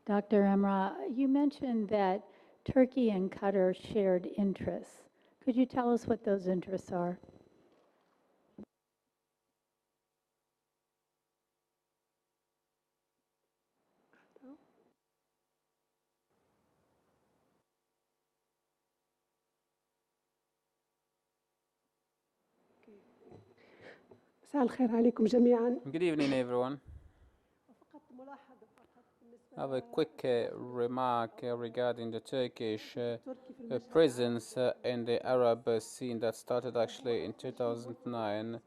Dr. Emrah, you mentioned that Turkey and Qatar shared interests. Could you tell us what those interests are? مساء الخير عليكم جميعا. Good evening, everyone. I have a quick remark regarding the Turkish presence in the Arab scene that started actually in 2009.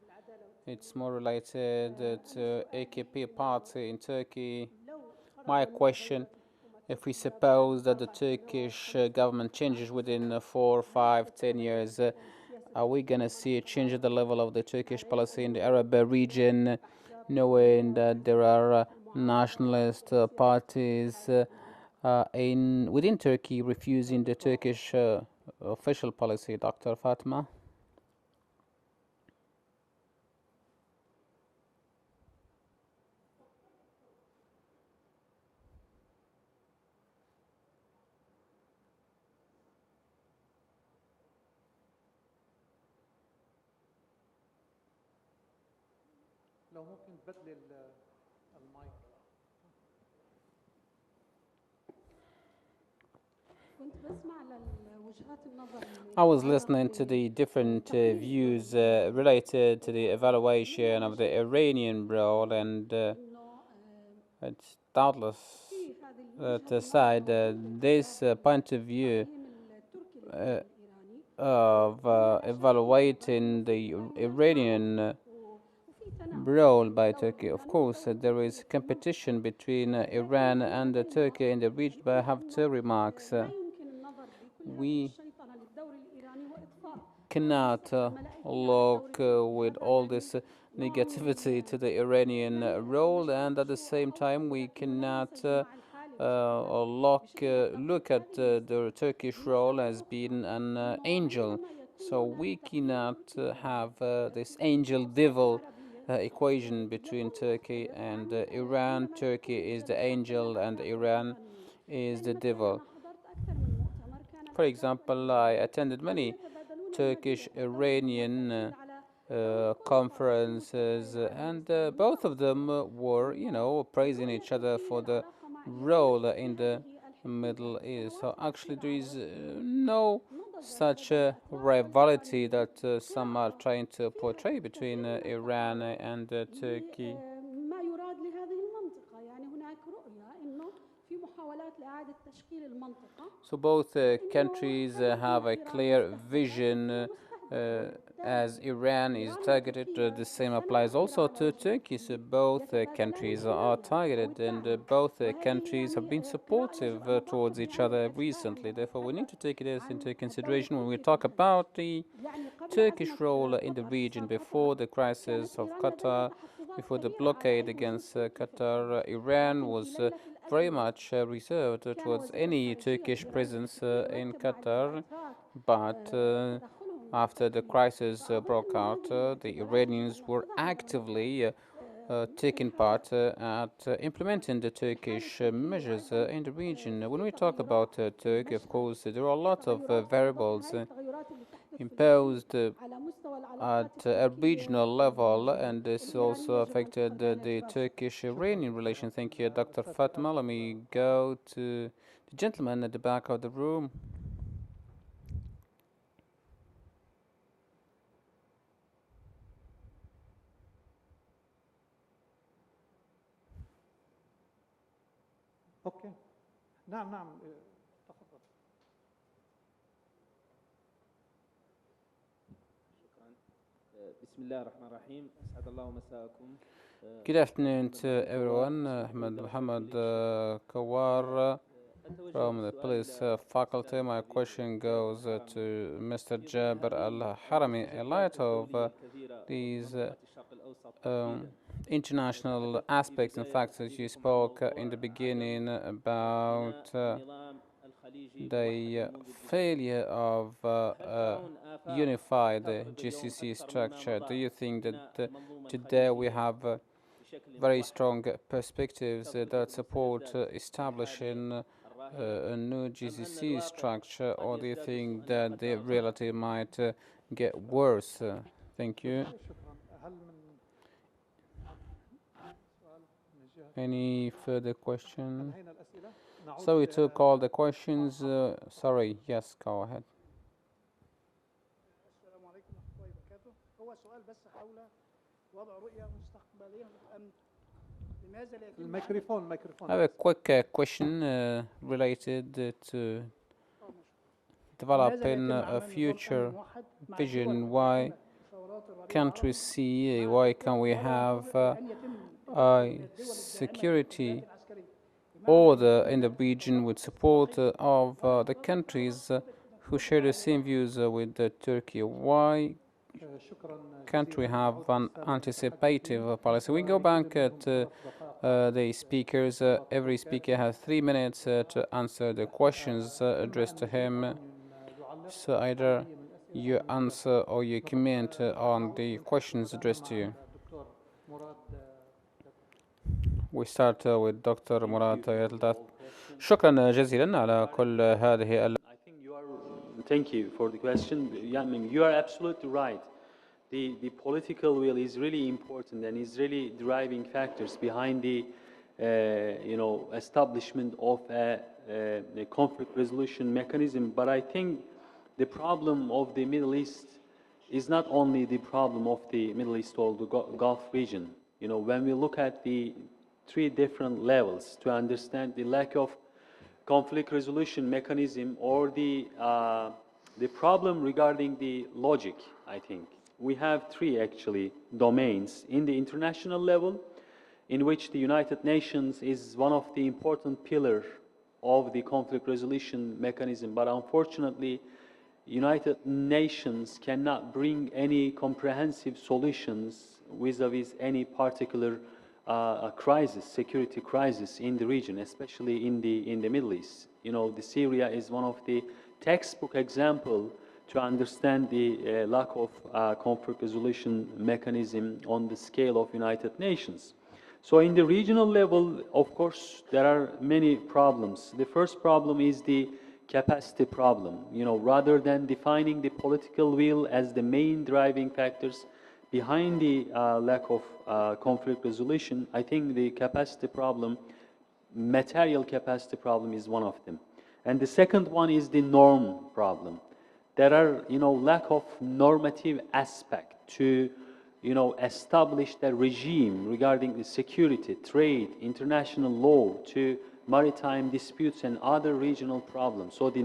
It's more related to AKP party in Turkey. My question, if we suppose that the Turkish government changes within 4, 5, 10 years, are we going to see a change at the level of the Turkish policy in the Arab region, knowing that there are nationalist parties within Turkey refusing the Turkish official policy? Dr. Fatma? لو ممكن تبدلي المايك. I was listening to the different views related to the evaluation of the Iranian role, and it's doubtless to aside this point of view of evaluating the Iranian role by Turkey. Of course, there is competition between Iran and Turkey in the region, but I have two remarks. We cannot look with all this negativity to the Iranian role, and at the same time we cannot look at the Turkish role as being an angel. So we cannot have this angel-devil equation between Turkey and Iran. Turkey is the angel and Iran is the devil. For example, I attended many Turkish-Iranian conferences, and both of them were, praising each other for the role in the Middle East. So actually there is no such rivalry that some are trying to portray between Iran and Turkey. So both countries have a clear vision as Iran is targeted, the same applies also to Turkey. So both countries are targeted, and both countries have been supportive towards each other recently. Therefore, we need to take it into consideration when we talk about the Turkish role in the region. Before the crisis of Qatar, before the blockade against Qatar, Iran was very much reserved towards any Turkish presence in Qatar, but after the crisis broke out, the Iranians were actively taking part at implementing the Turkish measures in the region. When we talk about Turkey, of course, there are a lot of variables imposed at a regional level, and this also affected the Turkish-Iranian relation. Thank you, Dr. Fatma. Let me go to the gentleman at the back of the room. اوكي نعم نعم تفضل. بسم الله الرحمن الرحيم أسعد الله مساءكم. Good afternoon to everyone. Ahmed Mohammed Kawar from the police faculty. My question goes to Mr. Jaber Al-Harami. In light of these international aspects and factors, you spoke in the beginning about the failure of unified GCC structure. Do you think that today we have very strong perspectives that support establishing a new GCC structure, or do you think that the reality might get worse? Thank you. Any further question? So we took all the questions. Sorry, yes, go ahead. السلام عليكم ورحمة الله وبركاته. هو سؤال بس حول وضع رؤية مستقبلية للأمن. لماذا لا يتم الميكروفون I have a quick question related to developing a future vision. Why can't we see, why can't we have a security order in the region with support of the countries who share the same views with Turkey? Why can't we have an anticipative policy? We go back at the speakers. Every speaker has 3 minutes to answer the questions addressed to him. So either you answer or you comment on the questions addressed to you. We start with Dr. Murad Yildat. شكرا جزيلا على كل هذه Thank you for the question. Yeah, I mean, you are absolutely right. The political will is really important and is really driving factors behind the establishment of a conflict resolution mechanism. But I think the problem of the Middle East is not only the problem of the Middle East or the Gulf region. You know, when we look at the 3 different levels to understand the lack of conflict resolution mechanism or the problem regarding the logic, I think. We have 3 actually domains in the international level in which the United Nations is one of the important pillars of the conflict resolution mechanism. But unfortunately, United Nations cannot bring any comprehensive solutions vis-a-vis any particular crisis, security crisis in the region, especially in the Middle East. You know, the Syria is one of the textbook example to understand the lack of conflict resolution mechanism on the scale of United Nations. So in the regional level, of course, there are many problems. The first problem is the capacity problem. You know, rather than defining the political will as the main driving factors behind the lack of conflict resolution, I think the capacity problem, material capacity problem is one of them. And the second one is the norm problem. There are, lack of normative aspect to, establish the regime regarding the security, trade, international law, to maritime disputes and other regional problems. So the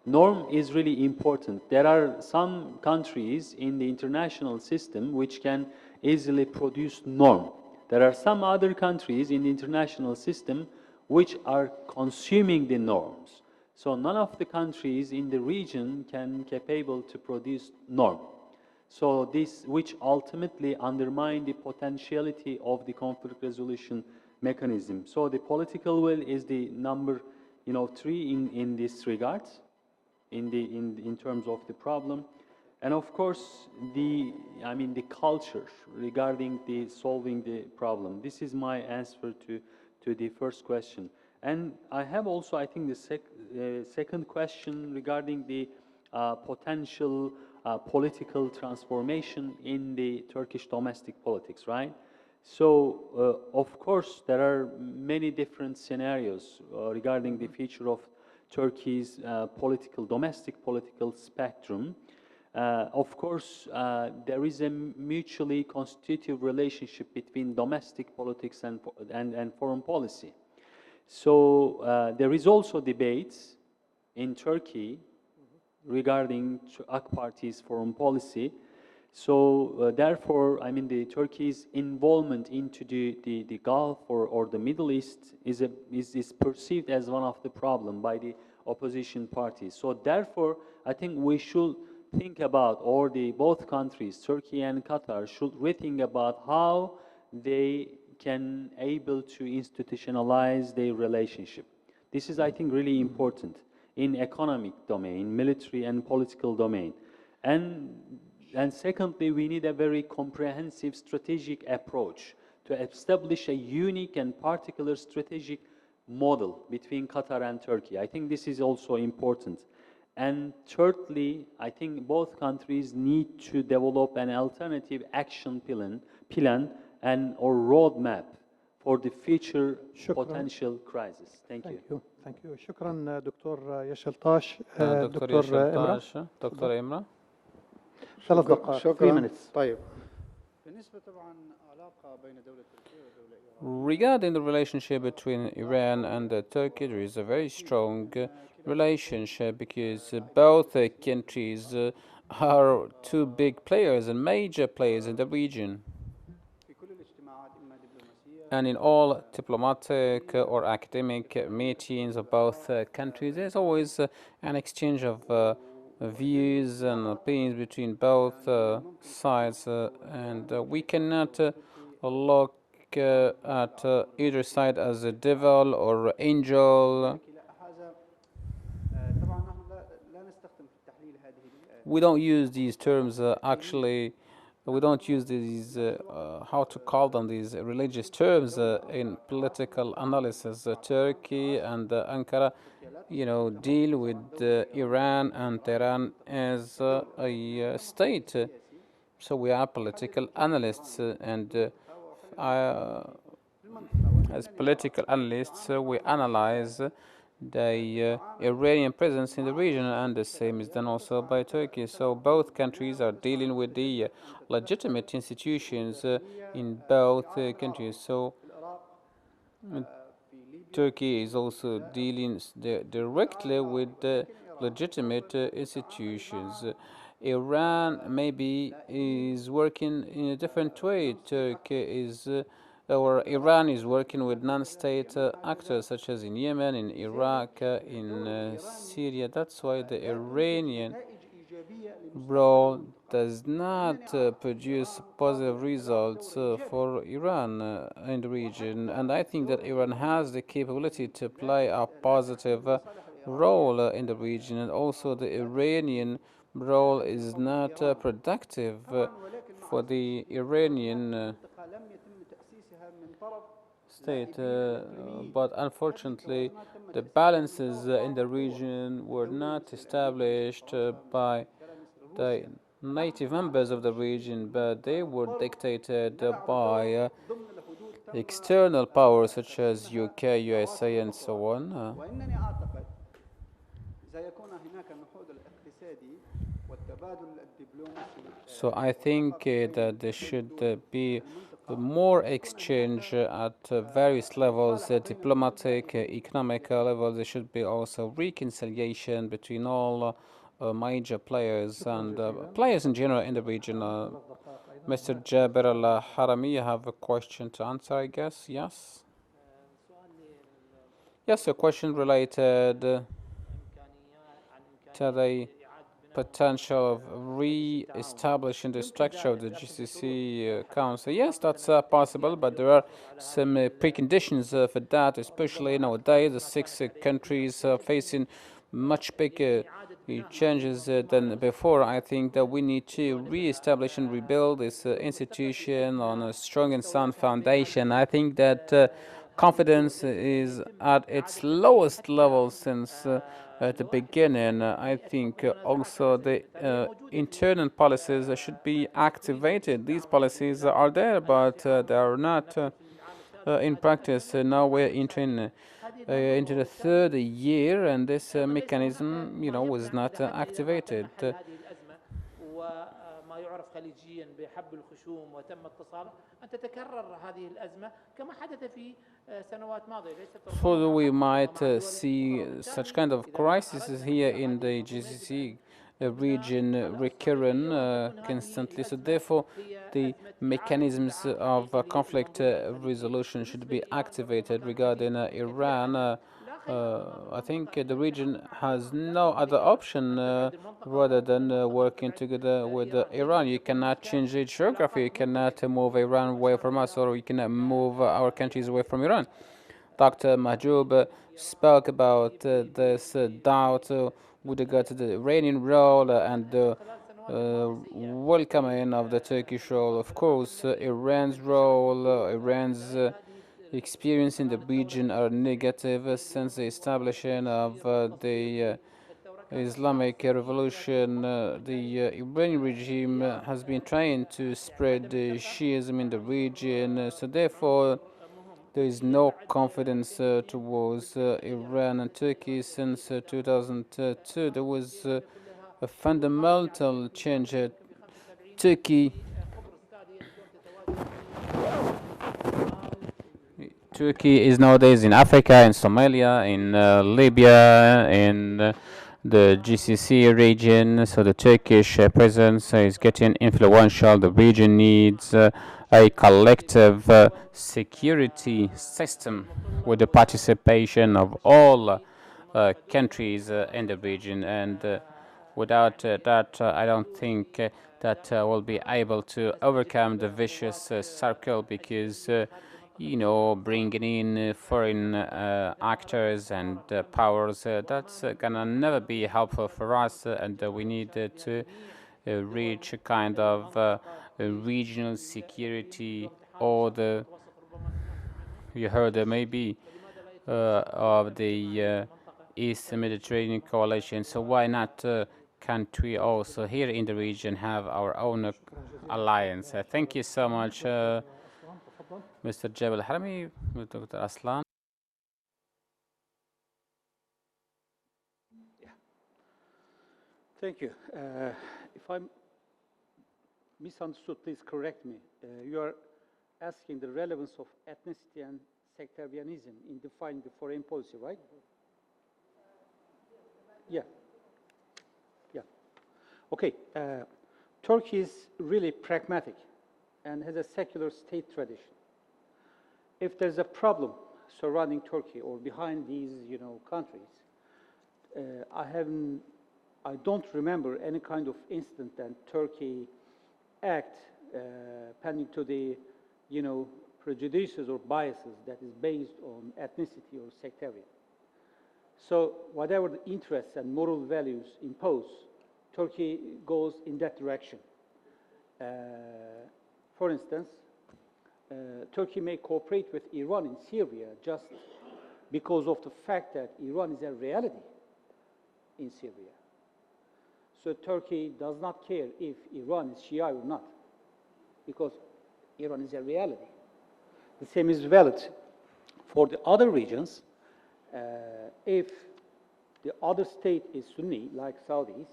norm is really important. There are some countries in the international system which can easily produce norm. There are some other countries in the international system which are consuming the norms. So none of the countries in the region can capable to produce norm. So this, which ultimately undermine the potentiality of the conflict resolution mechanism. So the political will is the number, 3 in this regard, in terms of the problem. And of course, the culture regarding the solving the problem. This is my answer to the first question. And I have also, I think, the second question regarding the potential political transformation in the Turkish domestic politics, right? So, of course, there are many different scenarios regarding the future of Turkey's domestic political spectrum. Of course, there is a mutually constitutive relationship between domestic politics and foreign policy. So there is also debates in Turkey regarding AK Party's foreign policy. So therefore, the Turkey's involvement into the Gulf or the Middle East is perceived as one of the problem by the opposition parties. So therefore, I think we should think about, or both countries, Turkey and Qatar, should rethink about how they can able to institutionalize their relationship. This is, I think, really important in economic domain, military and political domain. And secondly, we need a very comprehensive strategic approach to establish a unique and particular strategic model between Qatar and Turkey. I think this is also important. And thirdly, I think both countries need to develop an alternative action plan or roadmap for the future potential crisis. Thank you. Thank you. شكرا دكتور يشلطاش. دكتور يشلطاش. دكتور إمرا. 3 دقائق. شكرا. طيب. بالنسبة طبعا علاقة بين دولة تركيا ودولة إيران. Regarding the relationship between Iran and Turkey, there is a very strong relationship because both countries are two big players and major players in the region. And in all diplomatic or academic meetings of both countries, there's always an exchange of views and opinions between both sides, and we cannot look at either side as a devil or angel. We don't use these terms actually. We don't use these, how to call them, these religious terms in political analysis. Turkey and Ankara, deal with Iran and Tehran as a state. So we are political analysts, and as political analysts, we analyze the Iranian presence in the region, and the same is done also by Turkey. So both countries are dealing with the legitimate institutions in both countries. So Turkey is also dealing directly with the legitimate institutions. Iran maybe is working in a different way. Iran is working with non-state actors such as in Yemen, in Iraq, in Syria. That's why the Iranian role does not produce positive results for Iran in the region. And I think that Iran has the capability to play a positive role in the region. And also the Iranian role is not productive for the Iranian state, but unfortunately the balances in the region were not established by the native members of the region, but they were dictated by external powers such as UK, USA, and so on. So I think that there should be more exchange at various levels, diplomatic, economic levels. There should be also reconciliation between all major players and players in general in the region. Mr. Jaber Al-Harami, you have a question to answer, I guess? Yes? Yes, a question related to the potential of re-establishing the structure of the GCC Council. Yes, that's possible, but there are some preconditions for that, especially nowadays the six countries are facing much bigger changes than before. I think that we need to re-establish and rebuild this institution on a strong and sound foundation. I think that confidence is at its lowest level since at the beginning. I think also the internal policies should be activated. These policies are there, but they are not in practice. Now we're entering into the third year, and this mechanism, was not activated. وما يعرف خليجيا بحب الخشوم وتم اتصاله أن تتكرر هذه الأزمة كما حدث في سنوات ماضية. So we might see such kind of crises here in the GCC region recurring constantly. So therefore, the mechanisms of conflict resolution should be activated regarding Iran. I think the region has no other option rather than working together with Iran. You cannot change the geography. You cannot move Iran away from us, or you cannot move our countries away from Iran. Dr. Mahjoub spoke about this doubt with regard to the Iranian role and the welcoming of the Turkish role. Of course, Iran's role, Iran's experience in the region are negative since the establishment of the Islamic Revolution. The Iranian regime has been trying to spread Shiism in the region, so therefore there is no confidence towards Iran and Turkey since 2002. There was a fundamental change. Turkey is nowadays in Africa, in Somalia, in Libya, in the GCC region. So the Turkish presence is getting influential. The region needs a collective security system with the participation of all countries in the region. And without that, I don't think that we'll be able to overcome the vicious circle, because bringing in foreign actors and powers, that's gonna never be helpful for us, and we need to reach a kind of regional security order. You heard maybe of the East Mediterranean coalition, so why not can't we also here in the region have our own alliance? Thank you so much, Mr. Jabal Harami, Dr. Aslan. Thank you. If I misunderstood, please correct me. You are asking the relevance of ethnicity and sectarianism in defining the foreign policy, right? Yeah. Yeah. Okay. Turkey is really pragmatic and has a secular state tradition. If there's a problem surrounding Turkey or behind these, countries, I don't remember any kind of incident that Turkey act pending to the, prejudices or biases that is based on ethnicity or sectarian. So whatever the interests and moral values impose, Turkey goes in that direction. For instance, Turkey may cooperate with Iran in Syria just because of the fact that Iran is a reality in Syria. So Turkey does not care if Iran is Shia or not, because Iran is a reality. The same is valid for the other regions. If the other state is Sunni, like Saudis,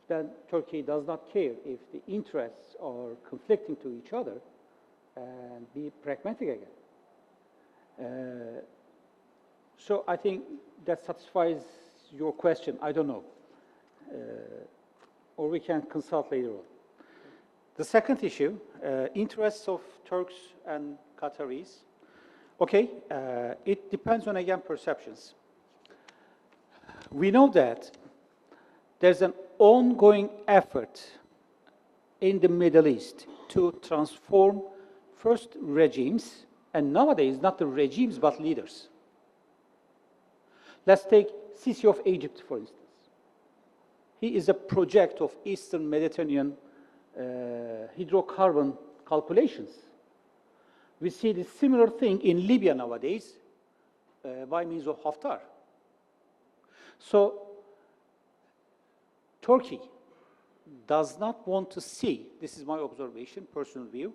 then Turkey does not care if the interests are conflicting to each other and be pragmatic again. So I think that satisfies your question. I don't know. Or we can consult later on. The second issue, interests of Turks and Qataris. Okay, it depends on, again, perceptions. We know that there's an ongoing effort in the Middle East to transform first regimes, and nowadays not the regimes but leaders. Let's take Sisi of Egypt, for instance. He is a project of Eastern Mediterranean hydrocarbon calculations. We see the similar thing in Libya nowadays by means of Haftar. So Turkey does not want to see, this is my observation, personal view,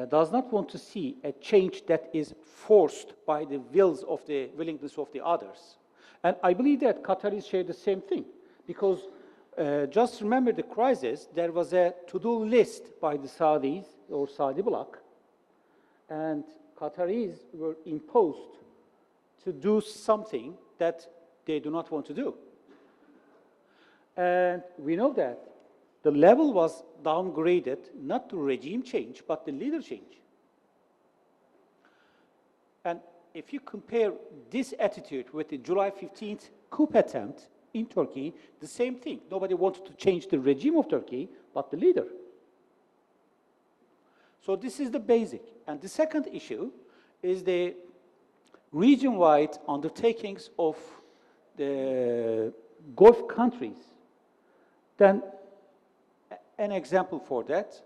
does not want to see a change that is forced by the willingness of the others. And I believe that Qataris share the same thing, because just remember the crisis, there was a to-do list by the Saudis or Saudi bloc, and Qataris were imposed to do something that they do not want to do. And we know that the level was downgraded, not to regime change, but the leader change. And if you compare this attitude with the July 15th coup attempt in Turkey, the same thing. Nobody wanted to change the regime of Turkey, but the leader. So this is the basic. And the second issue is the region-wide undertakings of the Gulf countries. Then an example for that,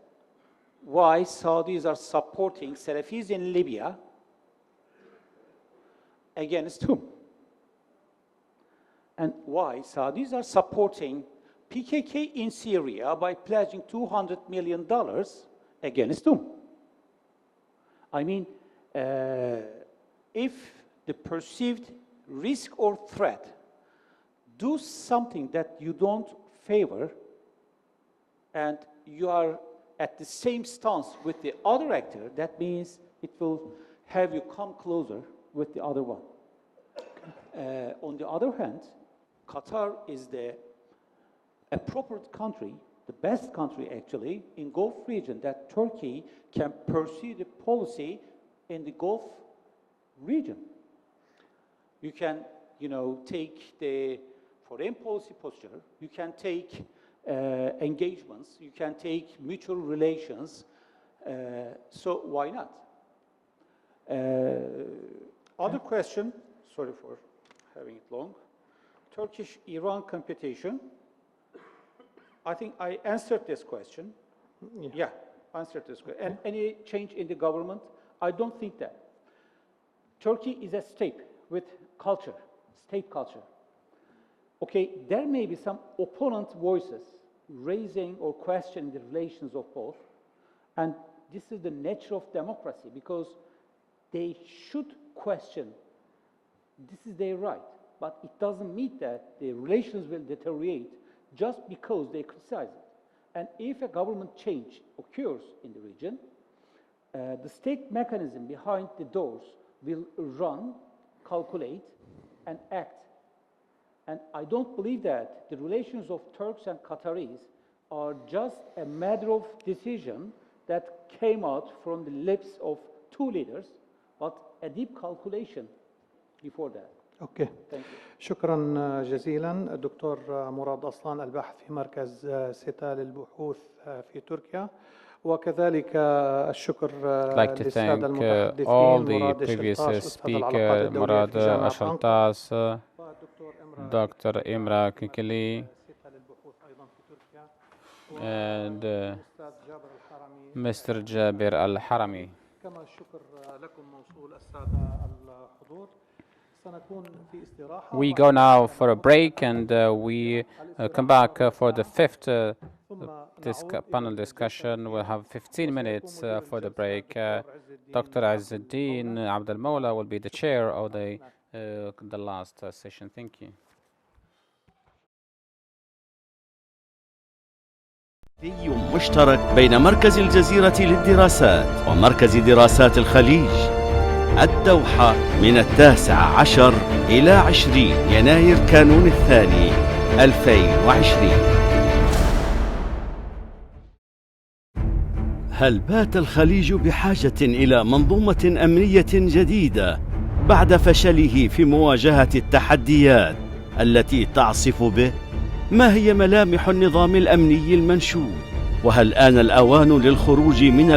why Saudis are supporting Salafis in Libya against whom? And why Saudis are supporting PKK in Syria by pledging $200 million against whom? I mean, if the perceived risk or threat do something that you don't favor, and you are at the same stance with the other actor, that means it will have you come closer with the other one. On the other hand, Qatar is the appropriate country, the best country actually, in Gulf region that Turkey can pursue the policy in the Gulf region. You can, take the foreign policy posture, you can take engagements, you can take mutual relations, so why not? Other question, sorry for having it long, Turkish-Iran competition. I think I answered this question. Yeah, answered this question. And any change in the government? I don't think that. Turkey is a state with culture, state culture. Okay, there may be some opponent voices raising or questioning the relations of both, and this is the nature of democracy, because they should question, this is their right, but it doesn't mean that the relations will deteriorate just because they criticize it. And if a government change occurs in the region, the state mechanism behind the doors will run, calculate, and act. And I don't believe that the relations of Turks and Qataris are just a matter of decision that came out from the lips of two leaders, but a deep calculation before that. اوكي. Thank you. شكرا جزيلا الدكتور مراد أصلان الباحث في مركز سيتا للبحوث في تركيا، وكذلك الشكر للسادة المتحدثين مراد أشلطاش أستاذ العلاقات الدولية في جامعة أشلطاش Dr. Imra Kikili and Mr. Jabir Al-Harami. كما الشكر لكم موصول السادة الحضور. We go now for a break, and we come back for the fifth panel discussion. We'll have 15 minutes for the break. Dr. Azzuddin Abdel Mawla will be the chair of the the last session. Thank you. مشترك بين مركز الجزيرة للدراسات ومركز دراسات الخليج الدوحة من 19 إلى 20 يناير كانون الثاني 2020. هل بات الخليج بحاجة إلى منظومة أمنية جديدة بعد فشله في مواجهة التحديات التي تعصف به؟ ما هي ملامح النظام الأمني المنشود؟ وهل آن الأوان للخروج من